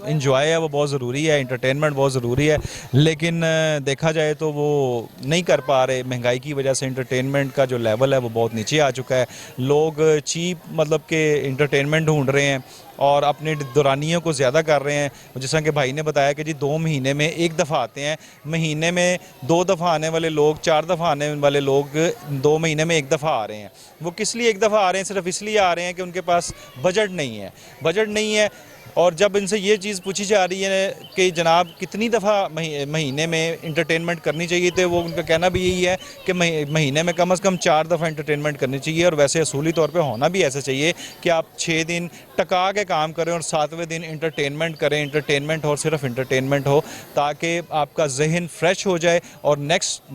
S1: एंजॉय है वो बहुत ज़रूरी है, इंटरटेनमेंट बहुत ज़रूरी है, लेकिन देखा जाए तो वो नहीं कर पा रहे। महंगाई की वजह से इंटरटेनमेंट का जो लेवल है वो बहुत नीचे आ चुका है। लोग चीप मतलब के इंटरटेनमेंट ढूंढ रहे हैं और अपने दौरानियों को ज़्यादा कर रहे हैं। जैसा कि भाई ने बताया कि जी 2 महीने में एक दफ़ा आते हैं, महीने में 2 दफ़ा आने वाले लोग, 4 दफ़ा आने वाले लोग 2 महीने में एक दफ़ा आ रहे हैं। वो किस लिए एक दफ़ा आ रहे हैं? सिर्फ इसलिए आ रहे हैं कि उनके पास बजट नहीं है। और जब इनसे ये चीज़ पूछी जा रही है कि जनाब कितनी दफ़ा महीने में इंटरटेनमेंट करनी चाहिए, तो वो उनका कहना भी यही है कि महीने में कम से कम 4 दफ़ा इंटरटेनमेंट करनी चाहिए। और वैसे असूली तौर पे होना भी ऐसा चाहिए कि आप 6 दिन टका के काम करें और 7वें दिन इंटरटेनमेंट करें। इंटरटेनमेंट हो, सिर्फ इंटरटेनमेंट हो, ताकि आपका जहन फ्रेश हो जाए और नेक्स्ट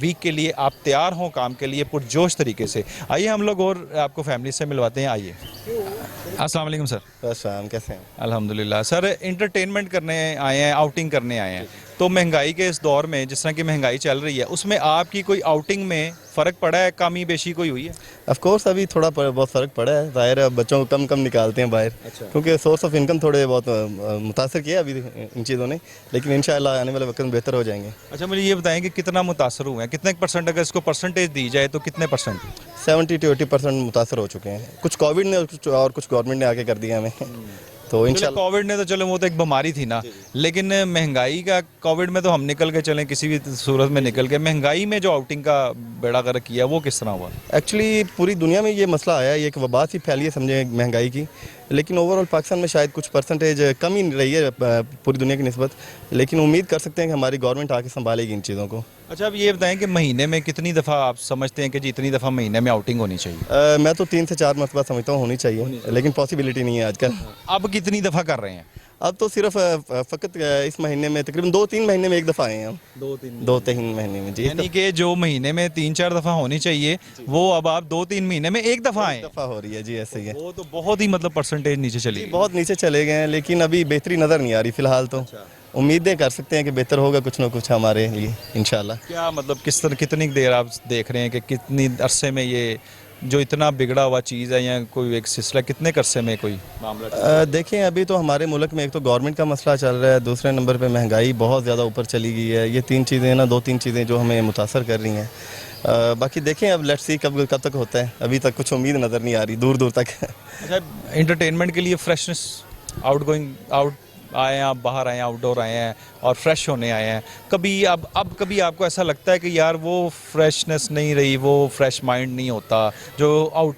S1: वीक के लिए आप तैयार हों काम के लिए पुरजोश तरीके से। आइए हम लोग और आपको फैमिली से मिलवाते हैं। आइए। अस्सलाम वालेकुम सर।
S10: अस्सलाम, कैसे हैं?
S1: अल्हम्दुलिल्लाह। सर, इंटरटेनमेंट करने आए हैं, आउटिंग करने आए हैं, तो महंगाई के इस दौर में जिस तरह की महंगाई चल रही है उसमें आपकी कोई आउटिंग में फ़र्क पड़ा है, कमी बेशी कोई हुई है?
S10: ऑफ कोर्स अभी थोड़ा बहुत फ़र्क पड़ा है, ज़ाहिर है। बच्चों को कम निकालते हैं बाहर, क्योंकि सोर्स ऑफ इनकम थोड़े बहुत मुतासर किया अभी इन चीज़ों ने, लेकिन इंशाअल्लाह आने वाले वक्त में बेहतर हो जाएंगे।
S1: अच्छा, मुझे ये बताएं कि कितना मुतासर हुए हैं, कितने परसेंट, अगर इसको परसेंटेज दी जाए तो कितने परसेंट?
S10: 70 to 80% मुतासर हो चुके हैं। कुछ कोविड ने और कुछ गवर्नमेंट ने आके कर दिया हमें। तो इंशाल्लाह
S1: कोविड ने तो चलो वो तो एक बीमारी थी ना, लेकिन महंगाई का, कोविड में तो हम निकल के चलें, किसी भी सूरत में निकल के, महंगाई में जो आउटिंग का बेड़ा गर्क किया वो किस तरह हुआ?
S10: एक्चुअली पूरी दुनिया में ये मसला आया, ये एक वबा सी फैली है समझे महंगाई की, लेकिन ओवरऑल पाकिस्तान में शायद कुछ परसेंटेज कम ही रही है पूरी दुनिया की निस्बत, लेकिन उम्मीद कर सकते हैं कि हमारी गवर्नमेंट आके संभालेगी इन चीज़ों को।
S1: अच्छा, अब ये बताएं कि महीने में कितनी दफ़ा आप समझते हैं कि जी इतनी दफ़ा महीने में आउटिंग होनी चाहिए?
S10: मैं तो 3 से 4 मरतबा समझता हूँ होनी चाहिए, लेकिन पॉसिबिलिटी नहीं है आजकल।
S1: अब कितनी दफ़ा कर रहे हैं?
S10: अब तो सिर्फ फ़कत इस महीने में तकरीबन 2-3 महीने में एक दफ़ा आए हैं हम। 2-3 महीने में जी।
S1: यानी कि जो महीने में 3-4 दफ़ा होनी चाहिए वो अब आप 2-3 महीने में एक दफ़ा आए?
S10: दफ़ा हो रही है जी, ऐसे ही है।
S1: वो तो बहुत ही मतलब परसेंटेज नीचे चली,
S10: बहुत नीचे चले गए हैं, लेकिन अभी बेहतरी नज़र नहीं आ रही फ़िलहाल। तो उम्मीदें कर सकते हैं कि बेहतर होगा कुछ ना कुछ हमारे लिए इंशाल्लाह।
S1: क्या मतलब किस तरह, कितनी देर आप देख रहे हैं कि कितनी अरसे में ये जो इतना बिगड़ा हुआ चीज़ है या कोई एक सिलसिला कितने अरसे में कोई मामला?
S10: देखें, अभी तो हमारे मुल्क में एक तो गवर्नमेंट का मसला चल रहा है, दूसरे नंबर पे महंगाई बहुत ज़्यादा ऊपर चली गई है। ये 3 चीज़ें ना, 2-3 चीज़ें जो हमें मुतासर कर रही हैं। बाकी देखें अब लेट्स सी कब तक होता है, अभी तक कुछ उम्मीद नज़र नहीं आ रही दूर दूर तक।
S1: अच्छा, इंटरटेनमेंट के लिए फ्रेशनेस, आउट आए हैं आप, बाहर आए हैं, आउटडोर आए हैं और फ्रेश होने आए हैं, कभी अब कभी आपको ऐसा लगता है कि यार वो फ्रेशनेस नहीं रही, वो फ्रेश माइंड नहीं होता जो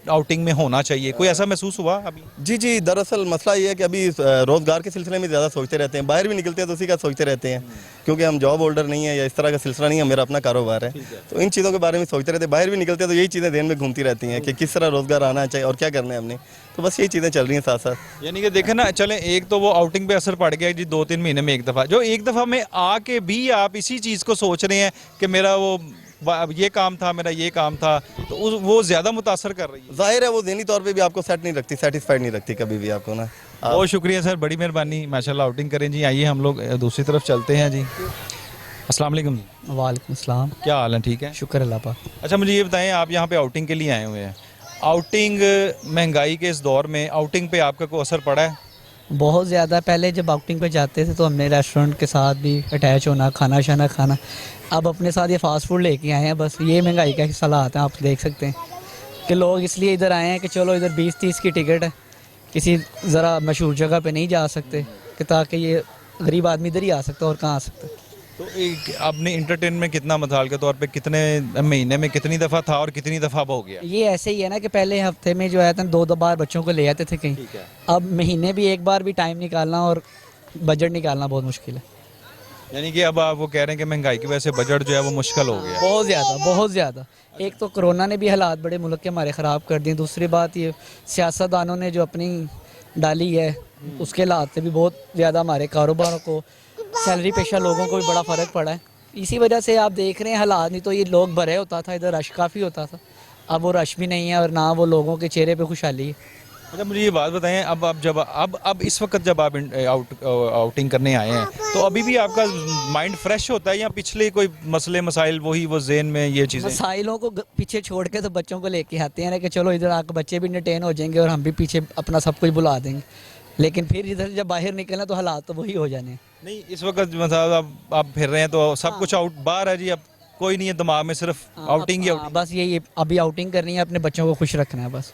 S1: आउटिंग में होना चाहिए? कोई ऐसा महसूस हुआ अभी?
S10: जी, दरअसल मसला ये है कि अभी रोज़गार के सिलसिले में ज़्यादा सोचते रहते हैं, बाहर भी निकलते हैं तो उसी का सोचते रहते हैं, क्योंकि हम जॉब होल्डर नहीं है या इस तरह का सिलसिला नहीं है, मेरा अपना कारोबार है, तो इन चीज़ों के बारे में सोचते रहते हैं। बाहर भी निकलते हैं तो यही चीज़ें ध्यान में घूमती रहती हैं कि किस तरह रोज़गार आना चाहिए और क्या करना है हमने, तो बस यही चीज़ें चल रही हैं साथ साथ।
S1: यानी कि देखें ना, चलें, एक तो वो आउटिंग पे असर पड़ गया जी 2-3 महीने में एक दफ़ा, जो एक दफ़ा में आके भी आप इसी चीज़ को सोच रहे हैं कि मेरा वो अब ये काम था मेरा, ये काम था, तो वो ज़्यादा मुतासर कर रही है।
S10: जाहिर है वो ज़हनी तौर पे भी आपको सेट नहीं रखती, सेटिस्फाइड नहीं रखती कभी भी आपको ना।
S1: बहुत शुक्रिया सर, बड़ी मेहरबानी, माशाल्लाह आउटिंग करें जी। आइए हम लोग दूसरी तरफ चलते हैं जी। अस्सलाम वालेकुम जी।
S7: वालेकुम सलाम।
S1: क्या हाल है? ठीक है,
S7: शुक्र अल्लाह पाक।
S1: अच्छा मुझे ये बताएं, आप यहाँ पे आउटिंग के लिए आए हुए हैं, आउटिंग महंगाई के इस दौर में आउटिंग पे आपका कोई असर पड़ा है?
S7: बहुत ज़्यादा। पहले जब आउटिंग पे जाते थे तो हमने रेस्टोरेंट के साथ भी अटैच होना, खाना शाना खाना। अब अपने साथ ये फास्ट फूड लेके आए हैं, बस ये महंगाई का हिस्सा लाते हैं। आप देख सकते हैं कि लोग इसलिए इधर आए हैं कि चलो इधर 20-30 की टिकट है, किसी ज़रा मशहूर जगह पे नहीं जा सकते कि ताकि ये गरीब आदमी इधर ही आ सकता है, और कहाँ आ सकता है।
S1: तो एक आपने इंटरटेनमेंट कितना, मिसाल के तौर पे कितने महीने में कितनी दफ़ा था और कितनी दफ़ा अब हो गया?
S7: ये ऐसे ही है ना कि पहले हफ्ते में जो है था 2-2 बार बच्चों को ले आते थे कहीं, अब महीने भी एक बार भी टाइम निकालना और बजट निकालना बहुत मुश्किल है।
S1: यानी कि अब आप वो कह रहे हैं कि महंगाई की वजह से बजट जो है वो मुश्किल हो गया?
S7: बहुत ज़्यादा, बहुत ज़्यादा। एक तो कोरोना ने भी हालात बड़े मुल्क के हमारे ख़राब कर दिए, दूसरी बात ये सियासतदानों ने जो अपनी डाली है उसके हालात से भी बहुत ज़्यादा हमारे कारोबारों को, सैलरी पेशा लोगों को भी बड़ा फ़र्क पड़ा है। इसी वजह से आप देख रहे हैं हालात, नहीं तो ये लोग भरे होता था, इधर रश काफ़ी होता था, अब वो रश भी नहीं है और ना वो लोगों के चेहरे पे खुशहाली है।
S1: अच्छा मुझे ये बात बताएं, अब इस वक्त जब आप आउटिंग करने आए हैं तो अभी भी आपका माइंड फ्रेश होता है या पिछले कोई मसले मसाइल वही वो ज़हन में ये चीज़ें?
S7: मसाइलों को पीछे छोड़ के तो बच्चों को लेके आते हैं ना कि चलो इधर आकर बच्चे भी इंटरटेन हो जाएंगे और हम भी पीछे अपना सब कुछ बुला देंगे, लेकिन फिर इधर जब बाहर निकलना तो हालात तो वही हो जाने हैं।
S1: नहीं, इस वक्त मतलब आप फिर रहे हैं तो सब कुछ आउट बाहर है जी, अब कोई नहीं है दिमाग में, सिर्फ आउटिंग ही आउटिंग।
S7: बस यही अभी आउटिंग करनी है, अपने बच्चों को खुश रखना है बस।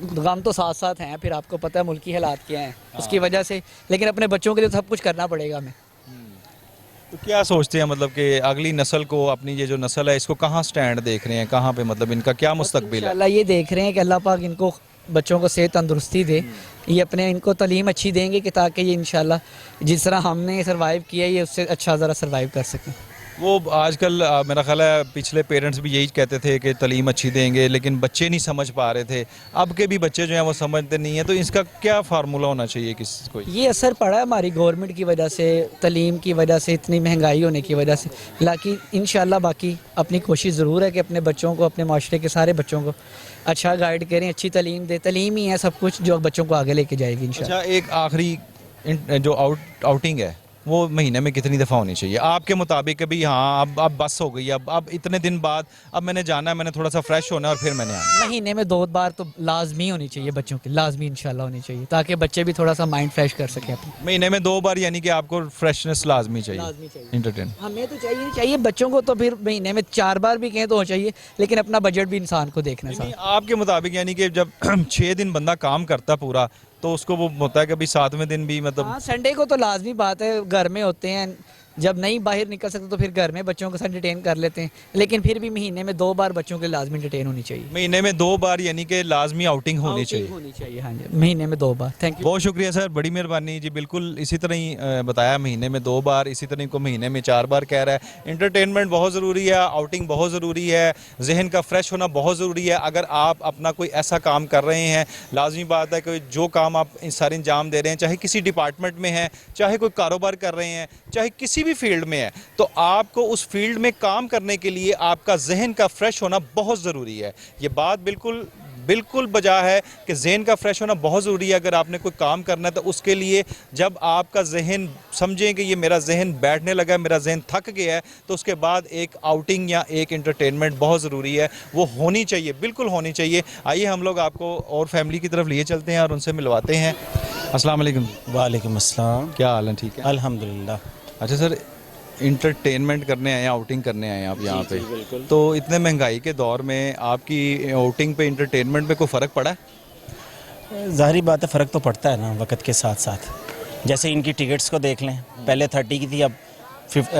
S7: गम तो साथ साथ हैं, फिर आपको पता है मुल्की हालात क्या हैं उसकी वजह से, लेकिन अपने बच्चों के लिए सब कुछ करना पड़ेगा हमें।
S1: तो क्या सोचते हैं मतलब कि अगली नस्ल को, अपनी ये जो नस्ल है इसको कहाँ स्टैंड देख रहे हैं, कहाँ पे मतलब इनका क्या मुस्तकबिल है?
S7: अल्लाह ये देख रहे हैं कि अल्लाह पाक इनको बच्चों को सेहत तंदुरुस्ती दे, ये अपने इनको तालीम अच्छी देंगे कि ताकि ये इंशाल्लाह जिस तरह हमने सर्वाइव किया ये उससे अच्छा ज़रा सर्वाइव कर सकें।
S1: वो आजकल मेरा ख्याल है पिछले पेरेंट्स भी यही कहते थे कि तालीम अच्छी देंगे, लेकिन बच्चे नहीं समझ पा रहे थे। अब के भी बच्चे जो हैं वो समझते नहीं हैं, तो इसका क्या फार्मूला होना चाहिए किसी को?
S7: ये असर पड़ा है हमारी गवर्नमेंट की वजह से, तालीम की वजह से, इतनी महंगाई होने की वजह से। लेकिन इंशाल्लाह बाकी अपनी कोशिश ज़रूर है कि अपने बच्चों को, अपने माशरे के सारे बच्चों को अच्छा गाइड करें, अच्छी तालीम दें। तालीम ही है सब कुछ जो बच्चों को आगे लेके जाएगी इंशाल्लाह।
S1: अच्छा, एक आखिरी जो आउटिंग है वो महीने में कितनी दफ़ा होनी चाहिए आपके मुताबिक? अभी हाँ अब बस हो गई, अब इतने दिन बाद अब मैंने जाना है, मैंने थोड़ा सा फ्रेश होना है और फिर मैंने आना।
S7: महीने में 2 बार तो लाजमी होनी चाहिए बच्चों की, लाजमी इंशाल्लाह होनी चाहिए, ताकि बच्चे भी थोड़ा सा माइंड फ्रेश कर सकें अपने।
S1: महीने में 2 बार, यानी कि आपको फ्रेशनेस लाजमी चाहिए, इंटरटेन।
S7: हमें तो चाहिए बच्चों को, तो फिर महीने में 4 बार भी कहें तो हो चाहिए, लेकिन अपना बजट भी इंसान को देखना है।
S1: आपके मुताबिक यानी कि जब 6 दिन बंदा काम करता पूरा, तो उसको वो होता है कि अभी 7वें दिन भी मतलब
S7: हाँ, संडे को तो लाजमी बात है, घर में होते हैं, जब नहीं बाहर निकल सकते तो फिर घर में बच्चों के साथ एंटरटेन कर लेते हैं, लेकिन फिर भी महीने में 2 बार बच्चों के लाजमी एंटरटेन होनी चाहिए।
S1: महीने में 2 बार यानी कि लाजमी आउटिंग होनी चाहिए।
S7: हाँ जी, महीने में 2 बार। थैंक यू,
S1: बहुत शुक्रिया सर, बड़ी मेहरबानी जी। बिल्कुल इसी तरह ही बताया, महीने में 2 बार, इसी तरह को महीने में 4 बार कह रहा है। इंटरटेनमेंट बहुत ज़रूरी है, आउटिंग बहुत ज़रूरी है, जहन का फ्रेश होना बहुत ज़रूरी है। अगर आप अपना कोई ऐसा काम कर रहे हैं, लाजमी बात है कि जो काम आप सारे अंजाम दे रहे हैं, चाहे किसी डिपार्टमेंट में है, चाहे कोई कारोबार कर रहे हैं, चाहे किसी भी फील्ड में है, तो आपको उस फील्ड में काम करने के लिए आपका जहन का फ्रेश होना बहुत ज़रूरी है। ये बात बिल्कुल बजा है कि जहन का फ्रेश होना बहुत ज़रूरी है। अगर आपने कोई काम करना है तो उसके लिए जब आपका जहन समझें कि ये मेरा जहन बैठने लगा है, मेरा जहन थक गया है, तो उसके बाद एक आउटिंग या एक इंटरटेनमेंट बहुत ज़रूरी है, वो होनी चाहिए, बिल्कुल होनी चाहिए। आइए हम लोग आपको और फैमिली की तरफ लिए चलते हैं और उनसे मिलवाते हैं। अस्सलाम वालेकुम।
S11: वालेकुम अस्सलाम।
S1: क्या हाल है? ठीक है
S11: अल्हम्दुलिल्लाह।
S1: अच्छा सर, इंटरटेनमेंट करने आए हैं, आउटिंग करने आए हैं आप यहाँ पे, तो इतने महंगाई के दौर में आपकी आउटिंग पे, इंटरटेनमेंट पे कोई फ़र्क पड़ा है?
S11: ज़ाहिर बात है, फ़र्क तो पड़ता है ना वक्त के साथ साथ। जैसे इनकी टिकट्स को देख लें, पहले 30 की थी, अब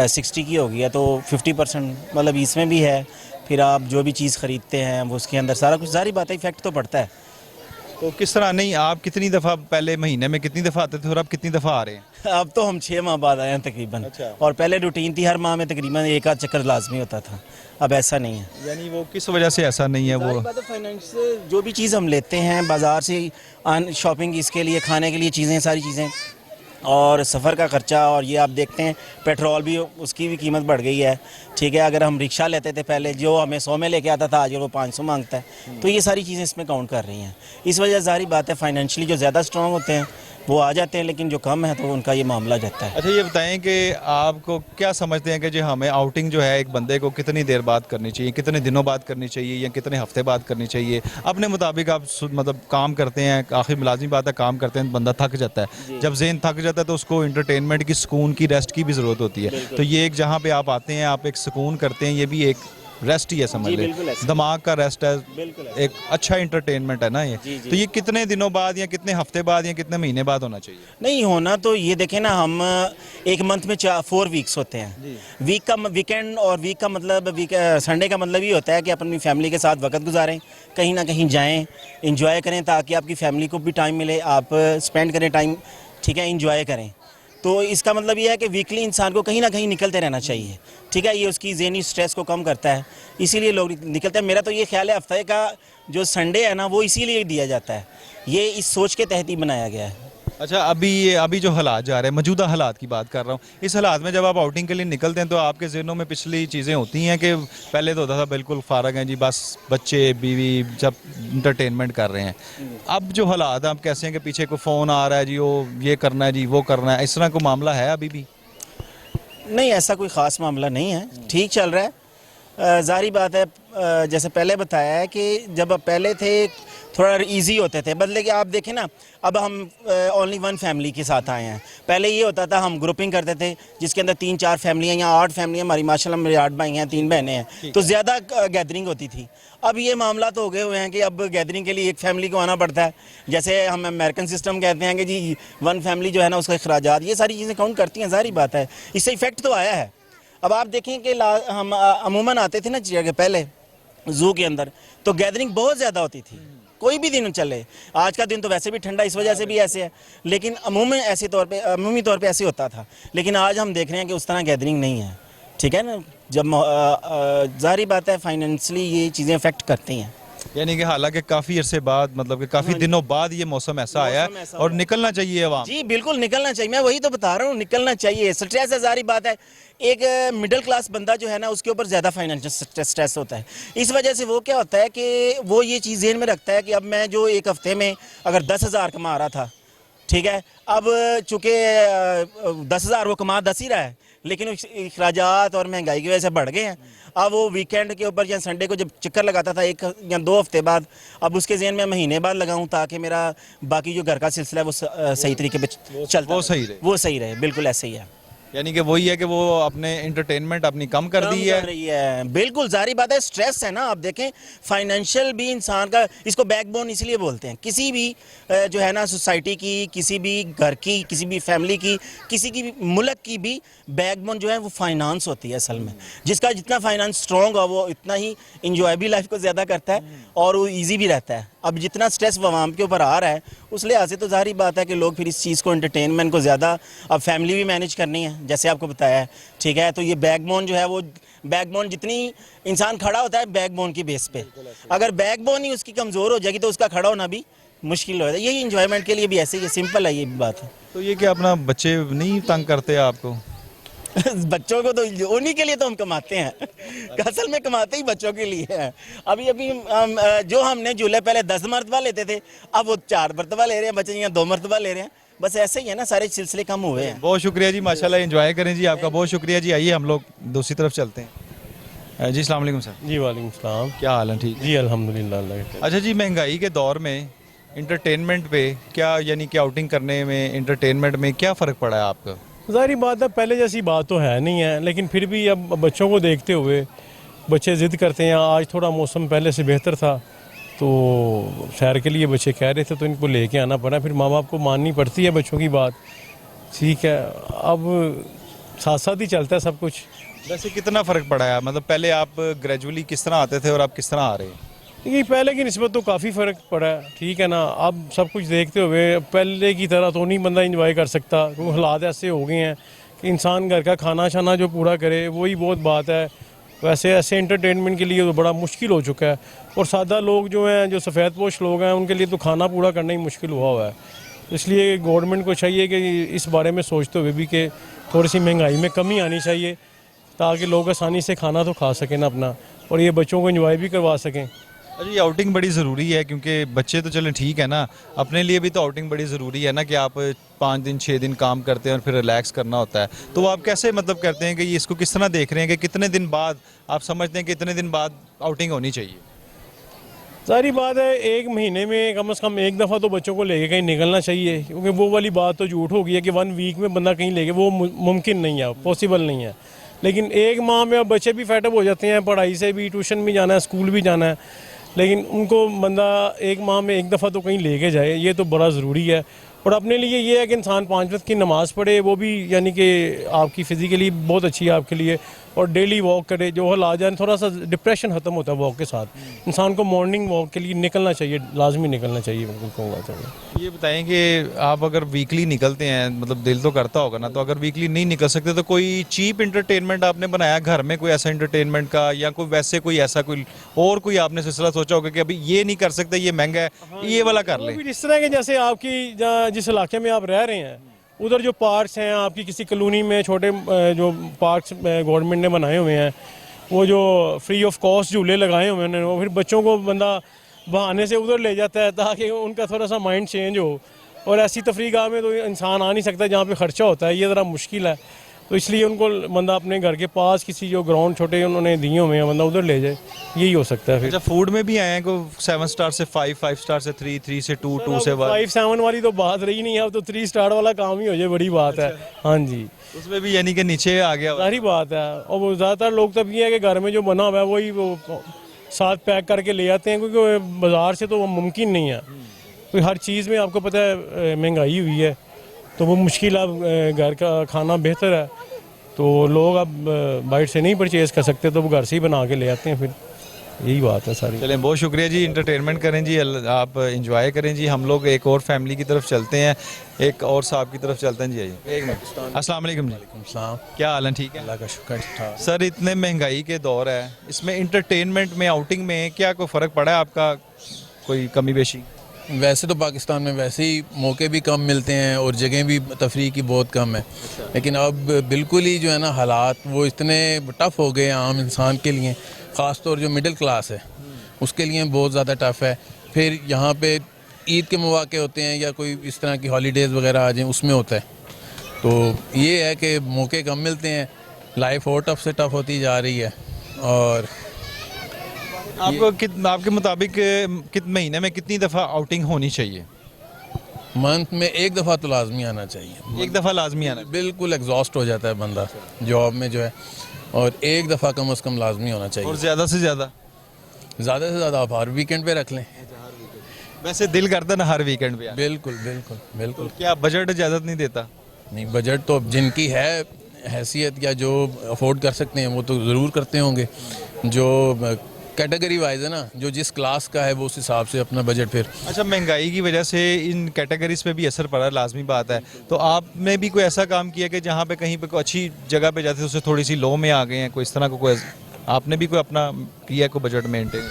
S11: 60 की हो गई है, तो 50% मतलब इसमें भी है। फिर आप जो भी चीज़ ख़रीदते हैं वो उसके अंदर सारा कुछ, ज़ाहिर बात है इफेक्ट तो पड़ता है।
S1: तो किस तरह? नहीं, आप कितनी दफ़ा पहले महीने में कितनी दफ़ा आते थे और अब कितनी दफ़ा आ रहे हैं?
S11: अब तो हम 6 माह बाद आए हैं तकरीबन।
S1: अच्छा।
S11: और पहले रूटीन थी, हर माह में तकरीबन 1 आध चक्कर लाजमी होता था, अब ऐसा नहीं है।
S1: यानी वो किस वजह से ऐसा नहीं है? वो
S11: फाइनेंस से जो भी चीज़ हम लेते हैं बाज़ार से, शॉपिंग इसके लिए, खाने के लिए चीज़ें, सारी चीज़ें और सफ़र का ख़र्चा, और ये आप देखते हैं पेट्रोल भी, उसकी भी कीमत बढ़ गई है। ठीक है, अगर हम रिक्शा लेते थे पहले, जो हमें 100 में लेके आता था, आज वो 500 मांगता है। तो ये सारी चीज़ें इसमें काउंट कर रही हैं। इस वजह से जारी बात है, फाइनेंशियली जो ज़्यादा स्ट्रॉन्ग होते हैं वो आ जाते हैं, लेकिन जो कम है तो उनका ये मामला जाता है।
S1: अच्छा, ये बताएं कि आपको क्या समझते हैं कि जो हमें आउटिंग जो है एक बंदे को कितनी देर बाद करनी चाहिए, कितने दिनों बाद करनी चाहिए या कितने हफ्ते बाद करनी चाहिए? अपने मुताबिक आप मतलब काम करते हैं, आखिर मुलाजिम बात है, काम करते हैं, बंदा थक जाता है। जब ज़हन थक जाता है तो उसको इंटरटेनमेंट की, सुकून की, रेस्ट की भी ज़रूरत होती है। तो ये एक जहाँ पे आप आते हैं, आप एक सुकून करते हैं, ये भी एक रेस्ट ही है, समझ ले, दिमाग का रेस्ट है, एक अच्छा इंटरटेनमेंट है ना ये। तो ये कितने दिनों बाद या कितने हफ्ते बाद या कितने महीने बाद होना चाहिए?
S11: नहीं होना तो ये देखें ना, हम एक मंथ में 4 वीक्स होते हैं। वीक का वीकेंड और वीक का मतलब संडे का मतलब ये होता है कि अपनी फैमिली के साथ वक्त गुजारें, कहीं ना कहीं जाएं, इंजॉय करें, ताकि आपकी फैमिली को भी टाइम मिले, आप स्पेंड करें टाइम, ठीक है, इंजॉय करें। तो इसका मतलब ये है कि वीकली इंसान को कहीं ना कहीं निकलते रहना चाहिए। ठीक है, ये उसकी ज़हनी स्ट्रेस को कम करता है, इसीलिए लोग निकलते हैं। मेरा तो ये ख्याल है हफ्ते का जो संडे है ना, वो इसीलिए दिया जाता है, ये इस सोच के तहत ही बनाया गया है।
S1: अच्छा, अभी जो हालात जा रहे हैं, मौजूदा हालात की बात कर रहा हूँ, इस हालात में जब आप आउटिंग के लिए निकलते हैं तो आपके ज़हनों में पिछली चीज़ें होती हैं कि पहले तो होता था बिल्कुल फारग हैं जी, बस बच्चे बीवी जब इंटरटेनमेंट कर रहे हैं। अब जो हालात हैं, आप कैसे हैं कि पीछे को फ़ोन आ रहा है जी, वो ये करना है जी, वो करना है, इस तरह कोई मामला है अभी भी?
S11: नहीं, ऐसा कोई ख़ास मामला नहीं है, ठीक चल रहा है। ज़ाहिर बात है, जैसे पहले बताया है कि जब पहले थे थोड़ा इजी होते थे, बदले कि आप देखें ना, अब हम ओनली 1 फैमिली के साथ आए हैं। पहले ये होता था, हम ग्रुपिंग करते थे जिसके अंदर 3-4 फैमिलियाँ या 8 फैमिलियाँ, हमारी माशाल्लाह मेरे 8 भाई हैं, 3 बहनें हैं, तो ज़्यादा गैदरिंग होती थी। अब ये मामला तो हो गए हुए हैं कि अब गैदरिंग के लिए एक फैमिली को आना पड़ता है। जैसे हम अमेरिकन सिस्टम कहते हैं कि जी 1 फैमिली जो है ना, उसका अखराजात, ये सारी चीज़ें काउंट करती हैं। ज़ाहिर बात है, इससे इफ़ेक्ट तो आया है। अब आप देखें कि हम अमूमन आते थे ना जगह पहले ज़ू के अंदर, तो गैदरिंग बहुत ज़्यादा होती थी, कोई भी दिन चले। आज का दिन तो वैसे भी ठंडा, इस वजह से भी ऐसे है, लेकिन अमूमी तौर पे ऐसे होता था। लेकिन आज हम देख रहे हैं कि उस तरह गैदरिंग नहीं है। ठीक है ना, जब ज़ाहिर बात है फाइनेंशियली ये चीज़ें अफेक्ट करती हैं।
S1: यानी कि हालांकि काफ़ी अरसे बाद, मतलब कि काफ़ी दिनों बाद ये मौसम ऐसा आया है और निकलना चाहिए अवाम।
S11: जी बिल्कुल निकलना चाहिए, मैं वही तो बता रहा हूँ, निकलना चाहिए। स्ट्रेस है, जारी बात है, एक मिडिल क्लास बंदा जो है ना, उसके ऊपर ज़्यादा फाइनेंशियल स्ट्रेस होता है। इस वजह से वो क्या होता है कि वो ये चीज़ ज़हन में रखता है कि अब मैं जो एक हफ्ते में अगर 10,000 कमा रहा था, ठीक है, अब चूँकि 10,000 वो कमा 10 ही रहा है, लेकिन अखराजात और महंगाई की वजह से बढ़ गए हैं। अब वो वीकेंड के ऊपर या संडे को जब चक्कर लगाता था 1 या 2 हफ्ते बाद, अब उसके ज़हन में महीने बाद लगाऊं ताकि मेरा बाकी जो घर का सिलसिला है वो सही तरीके पे चलता, वो सही रहे। बिल्कुल ऐसे ही है,
S1: यानी कि वही है कि वो अपने इंटरटेनमेंट अपनी कम कर दी है।
S11: बिल्कुल जारी बात है, स्ट्रेस है ना। आप देखें फाइनेंशियल भी इंसान का, इसको बैकबोन इसलिए बोलते हैं, किसी भी जो है ना सोसाइटी की, किसी भी घर की, किसी भी फैमिली की, किसी की भी मुल्क की भी बैकबोन जो है वो फाइनेंस होती है असल में। जिसका जितना फाइनेंस स्ट्रॉन्ग हो वो इतना ही इंजॉय भी लाइफ को ज़्यादा करता है और वो ईजी भी रहता है। अब जितना स्ट्रेस आवाम के ऊपर आ रहा है, उस लिहाज से तो जाहिर बात है कि लोग फिर इस चीज़ को, एंटरटेनमेंट को ज़्यादा, अब फैमिली भी मैनेज करनी है जैसे आपको बताया है, ठीक है। तो ये बैकबोन जो है वो, बैकबोन जितनी इंसान खड़ा होता है बैकबोन की बेस पे, अगर बैकबोन ही उसकी कमज़ोर हो जाएगी तो उसका खड़ा होना भी मुश्किल हो जाता है। यही इंजॉयमेंट के लिए भी ऐसे ही सिंपल है, ये भी बात है।
S1: तो ये क्या अपना बच्चे नहीं तंग करते आपको?
S11: बच्चों को तो उन्हीं के लिए तो हम कमाते हैं, असल में कमाते ही बच्चों के लिए हैं। अभी जो हमने झूले पहले 10 मरतबा लेते थे, अब वो 4 मरतबा ले रहे हैं बच्चे, या 2 मरतबा ले रहे हैं। बस ऐसे ही है ना, सारे सिलसिले कम हुए हैं।
S1: बहुत शुक्रिया जी, माशाल्लाह एंजॉय करें जी, आपका बहुत शुक्रिया जी। आइए हम लोग दूसरी तरफ चलते हैं जी। अस्सलाम वालेकुम सर।
S12: जी वालेकुम सलाम।
S1: क्या हाल है? ठीक
S12: जी अल्हम्दुलिल्लाह।
S1: अच्छा जी, महंगाई के दौर में इंटरटेनमेंट पे क्या, यानी कि आउटिंग करने में, इंटरटेनमेंट में क्या फ़र्क पड़ा है आपका?
S12: ज़ाहिर बात है पहले जैसी बात तो है नहीं है, लेकिन फिर भी अब बच्चों को देखते हुए बच्चे ज़िद करते हैं। आज थोड़ा मौसम पहले से बेहतर था तो सैर के लिए बच्चे कह रहे थे, तो इनको लेके आना पड़ा। फिर माँ बाप को माननी पड़ती है बच्चों की बात, ठीक है। अब साथ साथ ही चलता है सब कुछ।
S1: वैसे कितना फ़र्क पड़ा है, मतलब पहले आप ग्रेजुअली किस तरह आते थे और आप किस तरह आ रहे हैं?
S12: देखिए पहले की निस्बत तो काफ़ी फ़र्क पड़ा है, ठीक है ना। अब सब कुछ देखते हुए पहले की तरह तो नहीं बंदा इंजॉय कर सकता, क्योंकि हालात ऐसे हो गए हैं कि इंसान घर का खाना शाना जो पूरा करे वही बहुत बात है। वैसे ऐसे एंटरटेनमेंट के लिए तो बड़ा मुश्किल हो चुका है, और सादा लोग जो हैं, जो सफ़ेद पोश लोग हैं, उनके लिए तो खाना पूरा करना ही मुश्किल हुआ है। तो इसलिए गवर्नमेंट को चाहिए कि इस बारे में सोचते हुए भी कि थोड़ी सी महंगाई में कमी आनी चाहिए, ताकि लोग आसानी से खाना तो खा सकें ना अपना, और ये बच्चों को एंजॉय भी करवा सकें।
S1: अरे ये आउटिंग बड़ी ज़रूरी है, क्योंकि बच्चे तो चलें ठीक है ना, अपने लिए भी तो आउटिंग बड़ी ज़रूरी है ना, कि आप 5 दिन 6 दिन काम करते हैं और फिर रिलैक्स करना होता है। तो आप कैसे मतलब करते हैं कि ये इसको किस तरह देख रहे हैं कि कितने दिन बाद आप समझते हैं कि कितने दिन बाद आउटिंग होनी चाहिए?
S12: सारी बात है, 1 महीने में कम से कम एक दफ़ा तो बच्चों को लेके कहीं निकलना चाहिए, क्योंकि वो वाली बात तो झूठ हो गई है कि 1 वीक में बंदा कहीं लेके, वो मुमकिन नहीं है, पॉसिबल नहीं है। लेकिन 1 माह में अब बच्चे भी फेटअप हो जाते हैं, पढ़ाई से भी, ट्यूशन भी जाना है, स्कूल भी जाना है, लेकिन उनको बंदा 1 माह में एक दफ़ा तो कहीं लेके जाए, ये तो बड़ा ज़रूरी है। और अपने लिए ये है कि इंसान 5 वक्त की नमाज़ पढ़े, वो भी यानी कि आपकी फ़िज़िकली बहुत अच्छी है आपके लिए, और डेली वॉक करे, जो हालात जाए, थोड़ा सा डिप्रेशन ख़त्म होता है वॉक के साथ। इंसान को मॉर्निंग वॉक के लिए निकलना चाहिए, लाजमी निकलना चाहिए।
S1: ये बताएं कि आप अगर वीकली निकलते हैं, मतलब दिल तो करता होगा ना, तो अगर वीकली नहीं निकल सकते तो कोई चीप इंटरटेनमेंट आपने बनाया घर में, कोई ऐसा इंटरटेनमेंट का, या कोई वैसे कोई ऐसा कोई और कोई आपने सिलसिला सोचा होगा कि अभी ये नहीं कर सकते, ये महंगा है, ये वाला कर लें?
S12: इस तरह के जैसे आपकी जिस इलाके में आप रह रहे हैं उधर जो पार्क्स हैं आपकी, किसी कॉलोनी में छोटे जो पार्क्स गवर्नमेंट ने बनाए हुए हैं, वो जो फ्री ऑफ कॉस्ट झूले लगाए हुए हैं, वो फिर बच्चों को बंदा बहाने से उधर ले जाता है ताकि उनका थोड़ा सा माइंड चेंज हो। और ऐसी तफरीगाह में तो इंसान आ नहीं सकता जहाँ पे ख़र्चा होता है, ये ज़रा मुश्किल है। तो इसलिए उनको बंदा अपने घर के पास किसी जो ग्राउंड छोटे उन्होंने दिए हुए हैं, बंदा उधर ले जाए, यही हो सकता है। फिर
S1: अच्छा, फूड में भी आए हैं को 7 स्टार से 5, 5 स्टार से 3, 3 से 2, 2 से 1?
S12: 5-7 वाली तो बात रही नहीं है, अब तो 3 स्टार वाला काम ही हो जाए, बड़ी बात है। हाँ जी,
S1: उसमें भी यानी कि नीचे आ गया,
S12: सारी बात है। और वो ज़्यादातर लोग तब ये है कि घर में जो बना हुआ है वही वो साथ पैक करके ले आते हैं, क्योंकि बाज़ार से तो वो मुमकिन नहीं है, क्योंकि हर चीज़ में आपको पता है महंगाई हुई है, तो वो मुश्किल, अब घर का खाना बेहतर है, तो लोग अब बाहर से नहीं परचेज़ कर सकते, तो वो घर से ही बना के ले आते हैं, फिर यही बात है सारी।
S1: चलें, बहुत शुक्रिया जी, इंटरटेनमेंट करें जी, आप इंजॉय करें जी। हम लोग एक और फैमिली की तरफ चलते हैं, एक और साहब की तरफ चलते हैं जी। आइए, एक मिनट। अस्सलाम वालेकुम जी। क्या हाल है? ठीक है,
S13: अल्लाह का शुक्र।
S1: सर, इतने महंगाई के दौर है, इसमें इंटरटेनमेंट में, आउटिंग में क्या कोई फ़र्क पड़ा है आपका, कोई कमी बेशी?
S13: वैसे तो पाकिस्तान में वैसे ही मौके भी कम मिलते हैं और जगह भी तफरीह की बहुत कम है, लेकिन अब बिल्कुल ही जो है ना हालात वो इतने टफ़ हो गए हैं आम इंसान के लिए, ख़ास तौर जो मिडिल क्लास है उसके लिए बहुत ज़्यादा टफ़ है। फिर यहाँ पे ईद के मौके होते हैं या कोई इस तरह की हॉलीडेज़ वगैरह आ जाएँ, उसमें होता है, तो ये है कि मौके कम मिलते हैं, लाइफ और टफ़ से टफ़ होती जा रही है। और
S1: आपको आपके मुताबिक महीने में कितनी दफ़ा आउटिंग होनी चाहिए?
S13: मंथ में एक दफ़ा तो लाजमी आना चाहिए।
S1: एक दफ़ा लाजमी आना?
S13: बिल्कुल एग्जॉस्ट हो जाता है बंदा जॉब में जो है, और एक दफ़ा कम से कम लाजमी होना चाहिए।
S1: और ज़्यादा से ज़्यादा
S13: आप हर वीकेंड पे रख लें।
S1: वैसे दिल करता ना हर वीकेंड पे?
S13: बिल्कुल बिल्कुल बिल्कुल।
S1: क्या बजट इजाज़त नहीं देता?
S13: नहीं, बजट तो जिनकी है हैसियत या जो अफोर्ड कर सकते हैं वो तो ज़रूर करते होंगे, जो कैटेगरी वाइज है ना, जो जिस क्लास का है वो उस हिसाब से अपना बजट फिर।
S1: अच्छा, महंगाई की वजह से इन कैटेगरीज पे भी असर पड़ा, लाजमी बात है, तो आपने भी कोई ऐसा काम किया कि जहाँ पे कहीं पे कोई अच्छी जगह पे जाते उससे थोड़ी सी लो में आ गए हैं, कोई इस तरह को कोई आपने भी कोई अपना किया कोई बजट मेंटेन?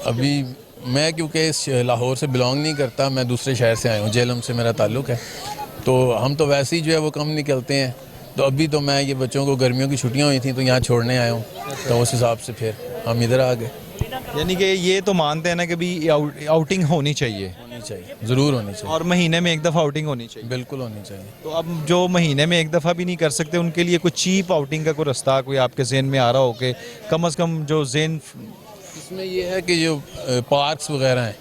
S13: अभी मैं क्योंकि लाहौर से बिलोंग नहीं करता, मैं दूसरे शहर से आया हूँ, जेलम से मेरा ताल्लुक़ है, तो हम तो वैसे ही जो है वो कम निकलते हैं, तो अभी तो मैं ये बच्चों को गर्मियों की छुट्टियाँ हुई थी तो यहाँ छोड़ने आया हूँ, तो उस हिसाब से फिर हम इधर आ गए।
S1: यानी कि ये तो मानते हैं ना कि भी आउटिंग होनी चाहिए,
S13: ज़रूर होनी चाहिए,
S1: और महीने में एक दफ़ा आउटिंग होनी चाहिए।
S13: बिल्कुल होनी चाहिए।
S1: तो अब जो महीने में एक दफ़ा भी नहीं कर सकते उनके लिए कोई चीप आउटिंग का कोई रास्ता कोई आपके जहन में आ रहा हो कि कम से कम जो जहन?
S13: इसमें यह है कि जो पार्क्स वगैरह हैं,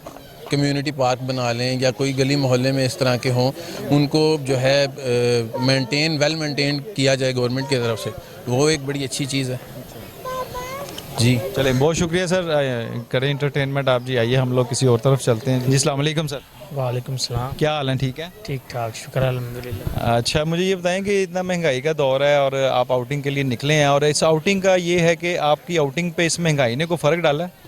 S13: कम्युनिटी पार्क बना लें या कोई गली मोहल्ले में इस तरह के हों, उनको जो है वेल मेंटेन किया जाए गवर्नमेंट की तरफ से, वो एक बड़ी अच्छी चीज़ है जी।
S1: चलें, बहुत शुक्रिया सर, करें इंटरटेनमेंट आप जी। आइए हम लोग किसी और तरफ चलते हैं जी। अस्सलाम वालेकुम सर।
S14: वालेकुम सलाम।
S1: क्या हाल है? ठीक है,
S14: ठीक ठाक, शुक्र अल्हम्दुलिल्लाह।
S1: अच्छा, मुझे ये बताएं कि इतना महंगाई का दौर है और आप आउटिंग के लिए निकले हैं, और इस आउटिंग का ये है कि आपकी आउटिंग पे इस महंगाई ने कोई फ़र्क डाला है?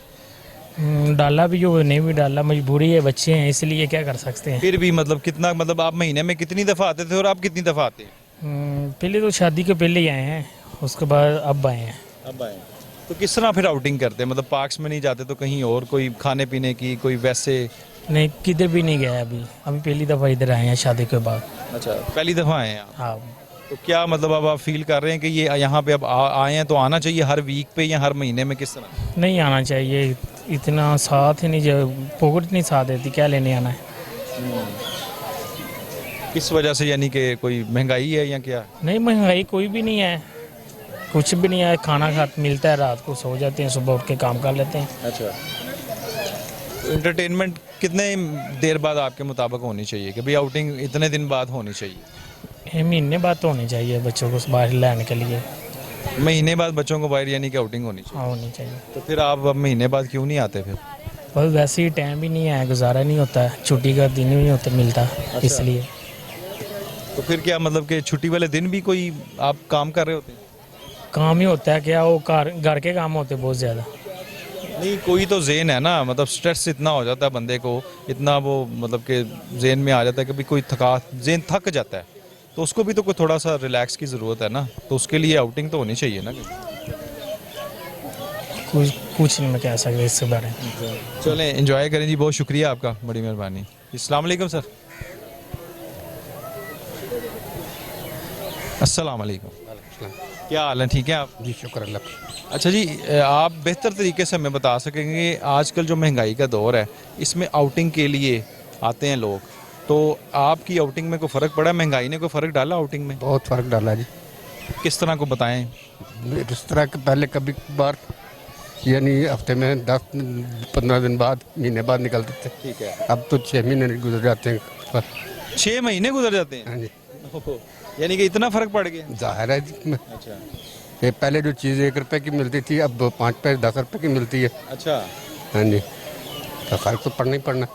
S14: डाला भी हो, नहीं भी डाला, मजबूरी है, बच्चे हैं, इसलिए क्या कर सकते हैं।
S1: फिर भी मतलब कितना, मतलब आप महीने में कितनी दफ़ा आते थे और आप कितनी दफ़ा आते हैं?
S14: पहले तो शादी के पहले ही आए हैं, उसके बाद अब आए हैं।
S1: अब आए, तो किस तरह फिर आउटिंग करते हैं? मतलब पार्क्स में नहीं जाते तो कहीं और, कोई खाने पीने की, कोई वैसे
S14: नहीं किधर भी नहीं गया अभी अभी पहली दफ़ा इधर आए हैं शादी के बाद।
S1: अच्छा, पहली दफ़ा आए हैं आप?
S14: हाँ।
S1: तो क्या मतलब अब आप फील कर रहे हैं कि ये यहाँ पे अब आए हैं तो आना चाहिए हर वीक पे या हर महीने में, किस तरह?
S14: नहीं आना चाहिए, इतना साथ ही नहीं, जब पॉकेट नहीं साथ देती, क्या लेने आना है।
S1: किस वजह से, यानी कि कोई महंगाई है या क्या?
S14: नहीं महंगाई कोई भी नहीं है, कुछ भी नहीं है, खाना खा मिलता है, रात को सो जाते हैं, सुबह उठ के काम कर लेते हैं।
S1: अच्छा, तो इंटरटेनमेंट कितने देर बाद आपके मुताबिक होनी चाहिए कि भाई आउटिंग इतने दिन बाद होनी चाहिए?
S14: महीने बाद तो होनी चाहिए बच्चों को बाहर लाने के लिए।
S1: महीने बाद बच्चों को बाहर यानी कि आउटिंग होनी चाहिए?
S14: हाँ होनी चाहिए।
S1: तो फिर आप अब महीने बाद क्यों नहीं आते फिर?
S14: बस वैसे ही टाइम भी नहीं है, गुजारा नहीं होता है, छुट्टी का दिन भी नहीं होता मिलता।
S1: अच्छा।
S14: इसलिए
S1: तो फिर क्या मतलब कि छुट्टी वाले दिन भी कोई आप काम कर रहे होते हैं?
S14: काम ही होता है क्या, वो घर के काम होते बहुत ज़्यादा।
S1: नहीं, कोई तो जेन है ना, मतलब स्ट्रेस इतना हो जाता है बंदे को, इतना वो मतलब कि जेन में आ जाता है कि भी कोई जेन थक जाता है, तो उसको भी तो कोई थोड़ा सा रिलैक्स की ज़रूरत है ना, तो उसके लिए आउटिंग तो होनी चाहिए ना।
S14: कुछ नहीं मैं कह सकता इसके बारे में।
S1: चलें एंजॉय करें जी, बहुत शुक्रिया आपका, बड़ी मेहरबानी। अस्सलाम वालेकुम सर। अस्सलाम वालेकुम, क्या हाल है, ठीक है आप?
S15: जी शुक्र अल्लाह।
S1: अच्छा जी, आप बेहतर तरीके से हमें बता सकेंगे आजकल जो महंगाई का दौर है इसमें आउटिंग के लिए आते हैं लोग, तो आपकी आउटिंग में कोई फ़र्क पड़ा, महंगाई ने कोई फ़र्क डाला आउटिंग में?
S15: बहुत फ़र्क डाला जी।
S1: किस तरह को बताएं?
S15: इस तरह के पहले कभी बार यानी हफ्ते में 10-15 दिन बाद, महीने बाद निकलते थे।
S1: ठीक है।
S15: अब तो 6 महीने गुजर जाते हैं।
S1: 6 महीने गुजर जाते हैं?
S15: हाँ जी।
S1: यानी कि इतना फ़र्क पड़ गया?
S15: जाहिर है जी।
S1: अच्छा,
S15: ये पहले जो चीज़ 1 रुपए की मिलती थी अब 5 पैसे 10 रुपए की मिलती है।
S1: अच्छा।
S15: हाँ जी, तो फ़र्क तो पड़ना ही पड़ना।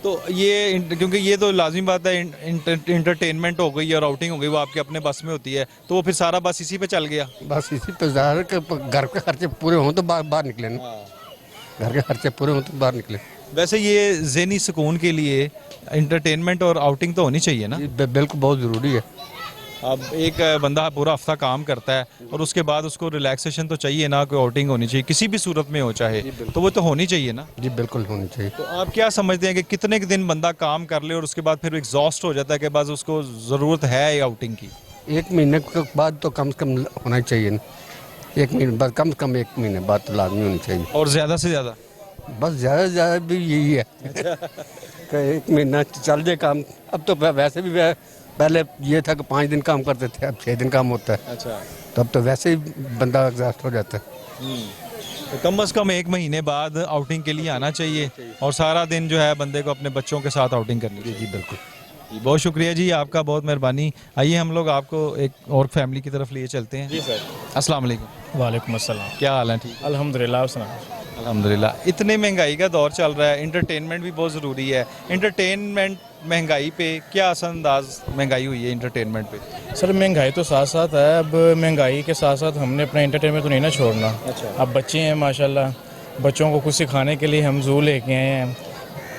S1: तो ये क्योंकि ये तो लाजिम बात है, इंटरटेनमेंट हो गई और आउटिंग हो गई, वो आपके अपने बस में होती है, तो वो फिर सारा बस इसी पे चल गया?
S15: बस इसी पे ज़ाहिर के घर के खर्चे पूरे हों तो बाहर निकले ना। घर के खर्चे पूरे हों तो बाहर निकले।
S1: वैसे ये ज़हनी सुकून के लिए इंटरटेनमेंट और आउटिंग तो होनी चाहिए ना?
S15: बिल्कुल, बहुत ज़रूरी है।
S1: अब एक बंदा पूरा हफ्ता काम करता है और उसके बाद उसको रिलैक्सेशन तो चाहिए ना, कोई आउटिंग होनी चाहिए, किसी भी सूरत में हो चाहे, तो वो तो होनी चाहिए ना?
S15: जी बिल्कुल होनी चाहिए।
S1: तो आप क्या समझते हैं कि कितने दिन बंदा काम कर ले और उसके बाद फिर एग्जॉस्ट हो जाता है कि बस उसको ज़रूरत है आउटिंग की?
S15: 1 महीने के बाद तो कम से कम होना ही चाहिए ना। 1 महीने बाद, कम से कम 1 महीने बाद तो लाजमी होनी चाहिए।
S1: और ज़्यादा से ज़्यादा?
S15: बस ज़्यादा से ज़्यादा भी यही है कि 1 महीना चल जाए काम। अब तो वैसे भी पहले ये था कि 5 दिन काम करते थे, अब 6 दिन काम होता है।
S1: अच्छा।
S15: तो अब तो वैसे ही बंदा एग्जॉस्ट हो जाता है।
S1: तो कम से कम 1 महीने बाद आउटिंग के लिए आना चाहिए और सारा दिन जो है बंदे को अपने बच्चों के साथ आउटिंग करनी चाहिए।
S15: जी बिल्कुल।
S1: बहुत शुक्रिया जी आपका, बहुत मेहरबानी। आइए हम लोग आपको एक और फैमिली की तरफ लिए चलते हैं। जी सर। अस्सलाम वालेकुम।
S3: वालेकुम अस्सलाम।
S1: क्या हाल है? ठीक
S3: अल्हम्दुलिल्लाह। आप सुनाओ।
S1: अल्हम्दुलिल्लाह। इतने महंगाई का दौर चल रहा है, इंटरटेनमेंट भी बहुत ज़रूरी है। इंटरटेनमेंट महंगाई पे क्या असरअंदाज महंगाई हुई है इंटरटेनमेंट पे?
S3: सर महंगाई तो साथ साथ है, अब महंगाई के साथ साथ हमने अपना एंटरटेनमेंट तो नहीं ना छोड़ना।
S1: अच्छा।
S3: अब बच्चे हैं माशाल्लाह, बच्चों को कुछ सिखाने के लिए हम ज़ू लेके आए हैं,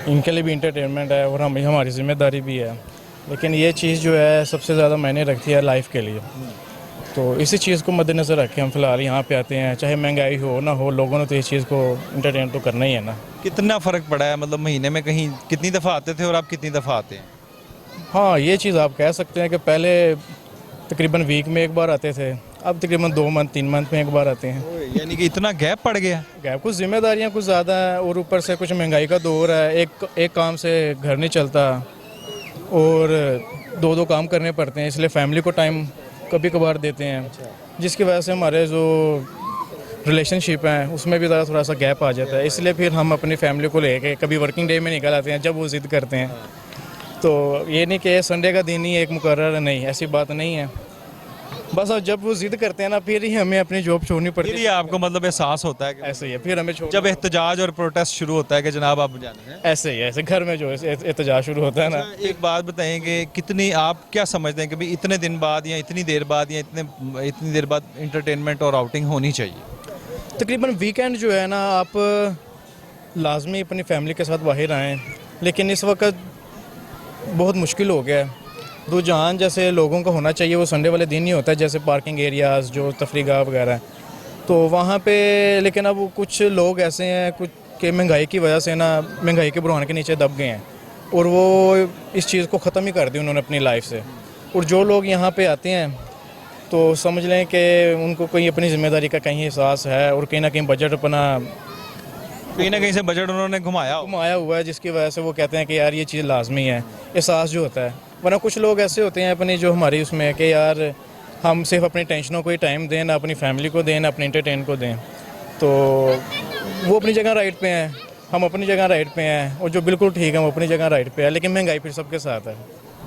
S3: इनके लिए भी इंटरटेनमेंट है और हमारी जिम्मेदारी भी है। लेकिन ये चीज़ जो है सबसे ज़्यादा मायने रखती है लाइफ के लिए, तो इसी चीज़ को मद्देनज़र रखें हम फ़िलहाल यहाँ पे आते हैं। चाहे महंगाई हो ना हो, लोगों ने तो इस चीज़ को इंटरटेन तो करना ही है ना।
S1: कितना फ़र्क पड़ा है, मतलब महीने में कहीं कितनी दफ़ा आते थे और आप कितनी दफ़ा आते हैं?
S3: हाँ ये चीज़ आप कह सकते हैं कि पहले तकरीबन वीक में 1 बार आते थे, अब तकरीबन 2 मंथ 3 मंथ में 1 बार आते हैं।
S1: यानी कि इतना गैप पड़ गया?
S3: गैप, कुछ जिम्मेदारियाँ कुछ ज़्यादा हैं और ऊपर से कुछ महंगाई का दौर है, एक काम से घर नहीं चलता और 2 काम करने पड़ते हैं, इसलिए फैमिली को टाइम कभी कभार देते हैं, जिसकी वजह से हमारे जो रिलेशनशिप हैं उसमें भी ज़्यादा थोड़ा सा गैप आ जाता है। इसलिए फिर हम अपनी फैमिली को लेके कभी वर्किंग डे में निकल आते हैं जब वो ज़िद करते हैं। तो ये नहीं कि संडे का दिन ही एक मुकर्रर, नहीं ऐसी बात नहीं है। बस अब जब वो जिद करते हैं ना फिर ही हमें अपनी जॉब छोड़नी पड़ती है।
S1: फिर आपको मतलब एहसास होता है कि
S3: ऐसे ही है, फिर हमें
S1: जब एहतजाज और प्रोटेस्ट शुरू होता है कि जनाब आप जाना है,
S3: ऐसे ही ऐसे घर में जो एहतजाज शुरू होता है ना।
S1: एक बात बताएं कि कितनी आप क्या समझते हैं कि भाई इतने दिन बाद या इतनी देर बाद या इतनी देर बाद इंटरटेनमेंट और आउटिंग होनी चाहिए?
S3: तकरीबन वीकेंड जो है ना आप लाजमी अपनी फैमिली के साथ बाहर आएँ, लेकिन इस वक्त बहुत मुश्किल हो गया है। रुझान जैसे लोगों का होना चाहिए वो संडे वाले दिन ही होता है, जैसे पार्किंग एरियाज़ जो तफरीगाह वगैरह हैं, तो वहाँ पे लेकिन अब कुछ लोग ऐसे हैं, कुछ कि महंगाई की वजह से ना महंगाई के बुरान के नीचे दब गए हैं और वो इस चीज़ को ख़त्म ही कर दी उन्होंने अपनी लाइफ से। और जो लोग यहाँ पे आते हैं तो समझ लें कि उनको कहीं अपनी ज़िम्मेदारी का कहीं एहसास है और कहीं ना कहीं बजट अपना
S1: कहीं ना कहीं से बजट उन्होंने घुमाया
S3: हुआ है, जिसकी वजह से वो कहते हैं कि यार ये चीज़ लाजमी है, एहसास जो होता है। वरना कुछ लोग ऐसे होते हैं अपनी जो हमारी उसमें कि यार हम सिर्फ अपनी टेंशनों को ही टाइम दें, ना अपनी फैमिली को दें, ना अपने इंटरटेन को दें। तो वो अपनी जगह राइट पे हैं, हम अपनी जगह राइट पे हैं, और जो बिल्कुल ठीक है वो अपनी जगह राइट पे है। लेकिन महंगाई फिर सबके साथ है।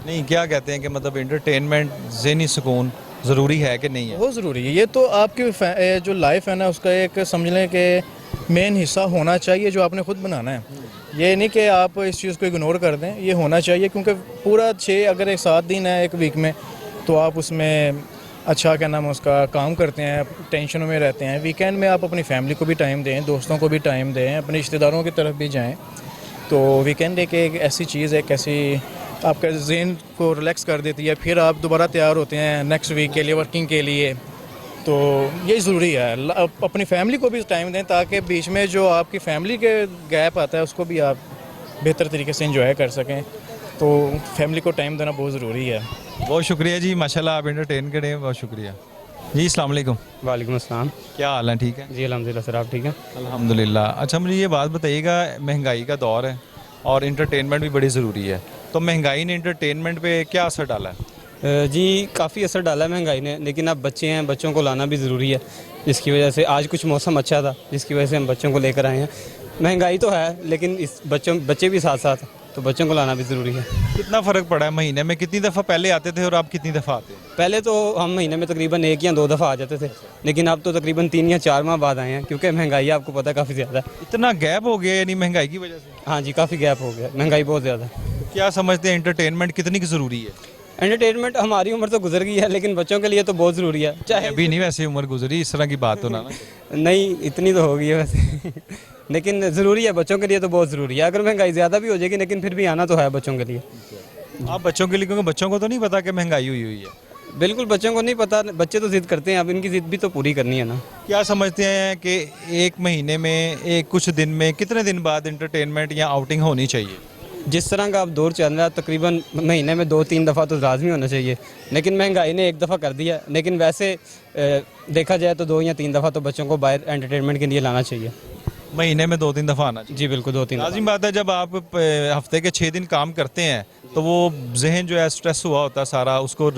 S1: नहीं, क्या कहते हैं कि मतलब इंटरटेनमेंट, ज़हनी सुकून ज़रूरी है कि नहीं है?
S3: बहुत ज़रूरी है। ये तो आपकी जो लाइफ है ना उसका एक समझ लें कि मेन हिस्सा होना चाहिए जो आपने खुद बनाना है। ये नहीं कि आप इस चीज़ को इग्नोर कर दें, ये होना चाहिए। क्योंकि पूरा 6 अगर एक 7 दिन है एक वीक में तो आप उसमें अच्छा क्या नाम उसका काम करते हैं, टेंशनों में रहते हैं। वीकेंड में आप अपनी फैमिली को भी टाइम दें, दोस्तों को भी टाइम दें, अपने रिश्तेदारों की तरफ भी जाएं। तो वीकेंड एक ऐसी चीज़ है, एक ऐसी आपका ज़हन को रिलैक्स कर देती है। फिर आप दोबारा तैयार होते हैं नेक्स्ट वीक के लिए, वर्किंग के लिए। तो ये ज़रूरी है अपनी फैमिली को भी टाइम दें ताकि बीच में जो आपकी फैमिली के गैप आता है उसको भी आप बेहतर तरीके से एंजॉय कर सकें। तो फैमिली को टाइम देना बहुत ज़रूरी है।
S1: बहुत शुक्रिया जी, माशाल्लाह आप एंटरटेन करें, बहुत शुक्रिया जी। अस्सलाम वालेकुम।
S16: वालेकुम अस्सलाम।
S1: क्या हाल है? ठीक है
S16: जी अल्हम्दुलिल्लाह सर, आप ठीक हैं?
S1: अल्हम्दुलिल्लाह। अच्छा, मुझे ये बात बताइएगा, महंगाई का दौर है और इंटरटेनमेंट भी बड़ी ज़रूरी है, तो महंगाई ने इंटरटेनमेंट पे क्या असर डाला है?
S16: जी काफ़ी असर डाला है महंगाई ने, लेकिन अब बच्चे हैं, बच्चों को लाना भी ज़रूरी है। जिसकी वजह से आज कुछ मौसम अच्छा था, जिसकी वजह से हम बच्चों को लेकर आए हैं। महंगाई तो है लेकिन इस बच्चे भी साथ साथ, तो बच्चों को लाना भी ज़रूरी है।
S1: कितना फ़र्क पड़ा है महीने में? कितनी दफ़ा पहले आते थे और आप कितनी दफ़ा आते हैं?
S16: पहले तो हम महीने में तकरीबन 1 या 2 दफ़ा आ जाते थे, लेकिन अब तो तकरीबन 3 या 4 माह बाद आए हैं, क्योंकि महंगाई आपको पता है काफ़ी ज़्यादा है।
S1: इतना गैप हो गया यानी महंगाई की वजह से?
S16: हाँ जी, काफ़ी गैप हो गया, महंगाई बहुत ज़्यादा है।
S1: क्या समझते हैं इंटरटेनमेंट कितनी की ज़रूरी है?
S16: एंटरटेनमेंट हमारी उम्र तो गुजर गई है, लेकिन बच्चों के लिए तो बहुत ज़रूरी है। चाहे
S1: अभी नहीं, वैसे उम्र गुजरी, इस तरह की बात तो ना
S16: नहीं, इतनी तो हो गई है वैसे लेकिन ज़रूरी है, बच्चों के लिए तो बहुत ज़रूरी है। अगर महंगाई ज़्यादा भी हो जाएगी लेकिन फिर भी आना तो है बच्चों के लिए।
S1: आप बच्चों के लिए, क्योंकि बच्चों को तो नहीं पता कि महंगाई हुई है।
S16: बिल्कुल, बच्चों को नहीं पता, बच्चे तो ज़िद करते हैं, अब इनकी ज़िद भी तो पूरी करनी है ना।
S1: क्या समझते हैं कि एक महीने में, एक कुछ दिन में, कितने दिन बाद इंटरटेनमेंट या आउटिंग होनी चाहिए?
S16: जिस तरह का अब दौर चल रहा है तकरीबन महीने में 2-3 दफ़ा तो लाजमी होना चाहिए, लेकिन महंगाई ने 1 दफ़ा कर दिया। लेकिन वैसे देखा जाए तो 2 या 3 दफ़ा तो बच्चों को बाहर एंटरटेनमेंट के लिए लाना चाहिए।
S1: महीने में 2-3 दफ़ा आना चाहिए?
S16: जी बिल्कुल, 2-3।
S1: लाजिम बात है, जब आप हफ्ते के 6 दिन काम करते हैं तो वो जहन जो है स्ट्रेस हुआ होता है सारा, उसको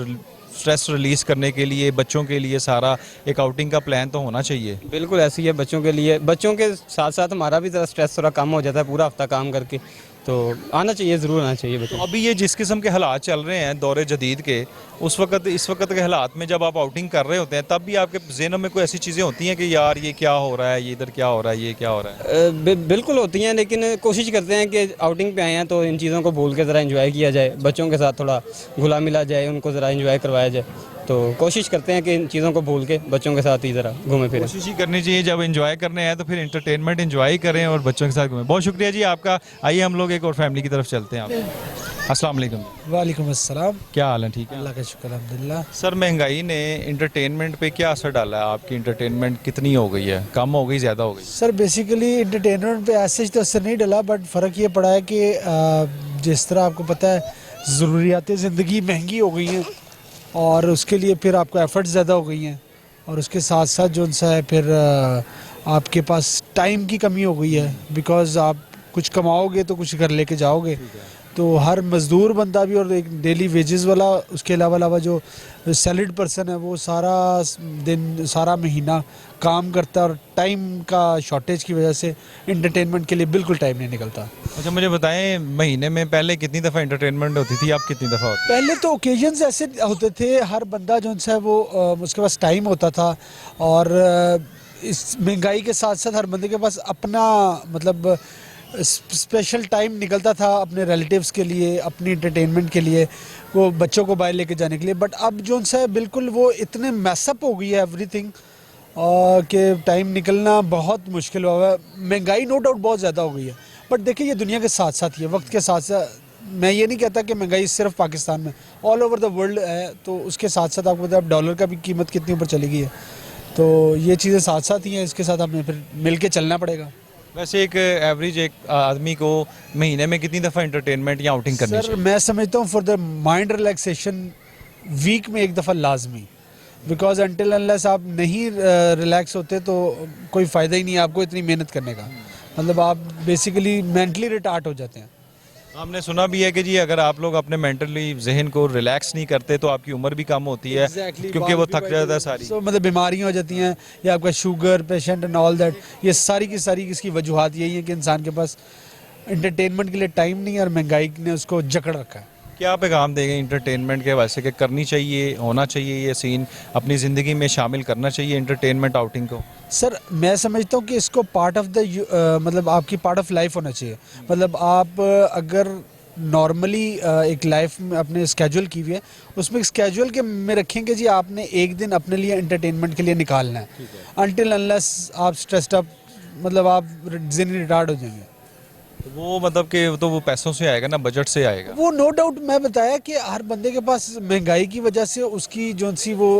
S1: स्ट्रेस रिलीज़ करने के लिए बच्चों के लिए सारा एक आउटिंग का प्लान तो होना चाहिए।
S16: बिल्कुल ऐसी है, बच्चों के लिए, बच्चों के साथ साथ हमारा भी ज़रा स्ट्रेस थोड़ा कम हो जाता है पूरा हफ्ता काम करके, तो आना चाहिए, ज़रूर आना चाहिए बच्चों।
S1: अभी ये जिस किस्म के हालात चल रहे हैं दौरे जदीद के, उस वक्त इस वक्त के हालात में जब आप आउटिंग कर रहे होते हैं तब भी आपके ज़हनों में कोई ऐसी चीज़ें होती हैं कि यार ये क्या हो रहा है, ये इधर क्या हो रहा है, ये क्या हो रहा है?
S16: बिल्कुल होती हैं, लेकिन कोशिश करते हैं कि आउटिंग पे आए हैं तो इन चीज़ों को भूल के ज़रा एंजॉय किया जाए, बच्चों के साथ थोड़ा घुला मिला जाए, उनको ज़रा एंजॉय करवाया जाए। तो कोशिश करते हैं कि इन चीज़ों को भूल के बच्चों के साथ ही ज़रा घूमे फिरें।
S1: कोशिश ही करनी चाहिए, जब एंजॉय करने हैं तो फिर इंटरटेनमेंट एंजॉय करें और बच्चों के साथ घूमें। बहुत शुक्रिया जी आपका। आइए हम लोग एक और फैमिली की तरफ चलते हैं। आप अस्सलाम वालेकुम।
S17: वालेकुम अस्सलाम।
S1: क्या हाल है? ठीक है,
S17: अल्लाह का शुक्र, अल्हम्दुलिल्लाह।
S1: सर, महंगाई ने इंटरटेनमेंट पे क्या असर डाला है? आपकी इंटरटेनमेंट कितनी हो गई है, कम हो गई, ज़्यादा हो गई?
S17: सर बेसिकली इंटरटेनमेंट पे ऐसे तो असर नहीं डाला, बट फ़र्क ये पड़ा है कि जिस तरह आपको पता है ज़रूरियात ज़िंदगी महंगी हो गई हैं और उसके लिए फिर आपको एफ़र्ट्स ज़्यादा हो गई हैं, और उसके साथ साथ जो सा है फिर आपके पास टाइम की कमी हो गई है, बिकॉज़ आप कुछ कमाओगे तो कुछ घर लेके जाओगे। तो हर मज़दूर बंदा भी और एक डेली वेजेस वाला, उसके अलावा जो सैलरीड पर्सन है वो सारा दिन, सारा महीना काम करता है, और टाइम का शॉर्टेज की वजह से इंटरटेनमेंट के लिए बिल्कुल टाइम नहीं निकलता।
S1: अच्छा, मुझे बताएं, महीने में पहले कितनी दफ़ा इंटरटेनमेंट होती थी, अब कितनी दफ़ा होती?
S17: पहले तो ओकेजन्स ऐसे होते थे, हर बंदा जो है वो उसके पास टाइम होता था, और इस महंगाई के साथ साथ हर बंदे के पास अपना मतलब स्पेशल टाइम निकलता था अपने रिलेटिव्स के लिए, अपनी एंटरटेनमेंट के लिए, वो बच्चों को बाहर लेके जाने के लिए। बट अब जो है बिल्कुल वो इतने मैसअप हो गई है एवरीथिंग कि टाइम निकलना बहुत मुश्किल हुआ है। महंगाई नो डाउट बहुत ज़्यादा हो गई है, बट देखिए ये दुनिया के साथ साथ ही है, वक्त के साथ साथ। मैं ये नहीं कहता कि महंगाई सिर्फ पाकिस्तान में, ऑल ओवर द वर्ल्ड है, तो उसके साथ साथ आपको पता है डॉलर का भी कीमत कितनी ऊपर चली गई है। तो ये चीज़ें साथ साथ ही हैं, इसके साथ हमें फिर मिल के चलना पड़ेगा।
S1: वैसे एक एवरेज एक आदमी को महीने में कितनी दफ़ा इंटरटेनमेंट या आउटिंग करनी
S17: सर
S1: चाहिए?
S17: मैं समझता हूँ for the mind relaxation week में एक दफ़ा लाजमी, बिकॉज अनटिल अनलेस आप नहीं रिलैक्स होते तो कोई फ़ायदा ही नहीं है आपको इतनी मेहनत करने का। मतलब आप बेसिकली मेंटली रिटार्ट हो जाते हैं।
S1: हमने सुना भी है कि जी अगर आप लोग अपने मेंटली जहन को रिलैक्स नहीं करते तो आपकी उम्र भी कम होती है क्योंकि वो थक जाता है सारी।
S17: So, मतलब बीमारियाँ हो जाती हैं या आपका sugar patient and all that, ये सारी की सारी इसकी वजूहत यही है कि इंसान के पास एंटरटेनमेंट के लिए टाइम नहीं है और महंगाई ने उसको जकड़ रखा है।
S1: क्या पैगाम देंगे इंटरटेनमेंट के वैसे कि करनी चाहिए, होना चाहिए ये सीन अपनी ज़िंदगी में शामिल करना चाहिए इंटरटेनमेंट आउटिंग को?
S17: सर मैं समझता हूँ कि इसको पार्ट ऑफ द मतलब आपकी पार्ट ऑफ लाइफ होना चाहिए। मतलब आप अगर नॉर्मली एक लाइफ में अपने स्केड्यूल की हुई है, उसमें स्केड्यूल के में रखेंगे जी आपने एक दिन अपने लिए एंटरटेनमेंट के लिए निकालना है। अनटिल अनलेस आप स्ट्रेस्ड अप, मतलब आप ज़हनी रिटार्ड हो जाएंगे।
S1: वो मतलब कि तो वो पैसों से आएगा ना, बजट से आएगा।
S17: वो नो डाउट मैं बताया कि हर बंदे के पास महंगाई की वजह से उसकी जो सी वो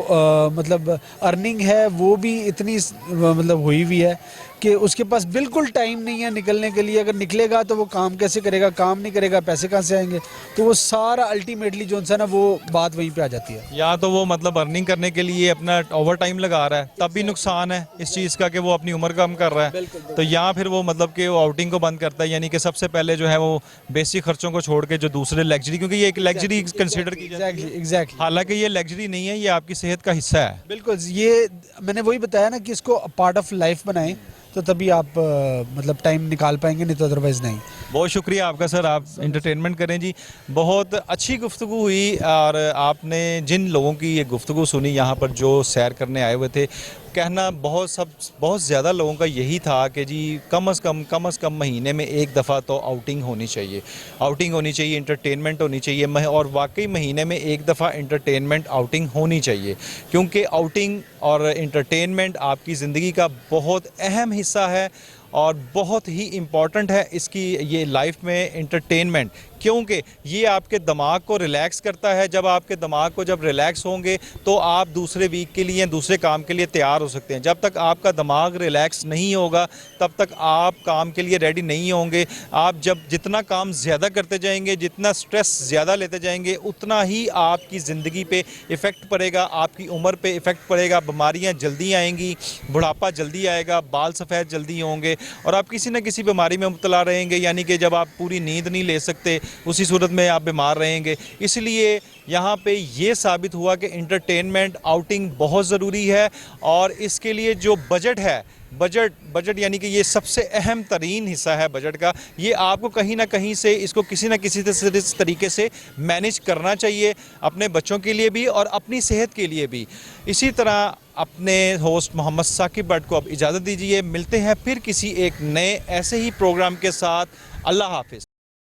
S17: मतलब अर्निंग है वो भी इतनी मतलब हुई हुई है कि उसके पास बिल्कुल टाइम नहीं है निकलने के लिए। अगर निकलेगा तो वो काम कैसे करेगा, काम नहीं करेगा पैसे कहाँ से आएंगे? तो वो सारा अल्टीमेटली जो है ना वो बात वहीं पे आ जाती है।
S1: या तो वो मतलब अर्निंग करने के लिए अपना ओवर टाइम लगा रहा है, तब भी नुकसान है इस चीज़ का कि वो अपनी उम्र कम कर रहा है। तो यहाँ फिर वो मतलब कि वो आउटिंग को बंद करता है, यानी कि सबसे पहले जो है वो बेसिक खर्चों को छोड़ के जो दूसरे लग्जरी, क्योंकि ये एक लग्जरी कंसिडर की जाती है।
S17: एग्जैक्टली
S1: हालांकि ये लग्जरी नहीं है, ये आपकी सेहत का हिस्सा है।
S17: बिल्कुल, ये मैंने वही बताया ना कि इसको पार्ट ऑफ लाइफ बनाएं तो तभी आप मतलब टाइम निकाल पाएंगे, नहीं तो अदरवाइज़ नहीं।
S1: बहुत शुक्रिया आपका सर, आप इंटरटेनमेंट करें जी। बहुत अच्छी गुफ्तगू हुई और आपने जिन लोगों की ये गुफ्तगू सुनी यहाँ पर जो सैर करने आए हुए थे, कहना बहुत ज़्यादा लोगों का यही था कि जी कम से कम महीने में एक दफ़ा तो आउटिंग होनी चाहिए, इंटरटेनमेंट होनी चाहिए। और वाकई महीने में एक दफ़ा इंटरटेनमेंट आउटिंग होनी चाहिए, क्योंकि आउटिंग और इंटरटेनमेंट आपकी ज़िंदगी का बहुत अहम हिस्सा है और बहुत ही इम्पॉर्टेंट है इसकी ये लाइफ में इंटरटेनमेंट, क्योंकि ये आपके दिमाग को रिलैक्स करता है। जब आपके दिमाग को जब रिलैक्स होंगे तो आप दूसरे वीक के लिए, दूसरे काम के लिए तैयार हो सकते हैं। जब तक आपका दिमाग रिलैक्स नहीं होगा तब तक आप काम के लिए रेडी नहीं होंगे। आप जब जितना काम ज़्यादा करते जाएंगे, जितना स्ट्रेस ज़्यादा लेते जाएंगे, उतना ही आपकी ज़िंदगी पे इफ़ेक्ट पड़ेगा, आपकी उम्र पे इफ़ेक्ट पड़ेगा। बीमारियाँ जल्दी आएंगी, बुढ़ापा जल्दी आएगा, बाल सफ़ेद जल्दी होंगे और आप किसी न किसी बीमारी में मुब्तला रहेंगे, यानी कि जब आप पूरी नींद नहीं ले सकते उसी सूरत में आप बीमार रहेंगे। इसलिए यहाँ पे ये साबित हुआ कि इंटरटेनमेंट आउटिंग बहुत ज़रूरी है और इसके लिए जो बजट है, बजट यानी कि ये सबसे अहम तरीन हिस्सा है बजट का, ये आपको कहीं ना कहीं से इसको किसी न किसी तरीके से मैनेज करना चाहिए, अपने बच्चों के लिए भी और अपनी सेहत के लिए भी। इसी तरह अपने होस्ट मोहम्मद साकिब भट्ट को अब इजाज़त दीजिए, मिलते हैं फिर किसी एक नए ऐसे ही प्रोग्राम के साथ। अल्लाह हाफिज़।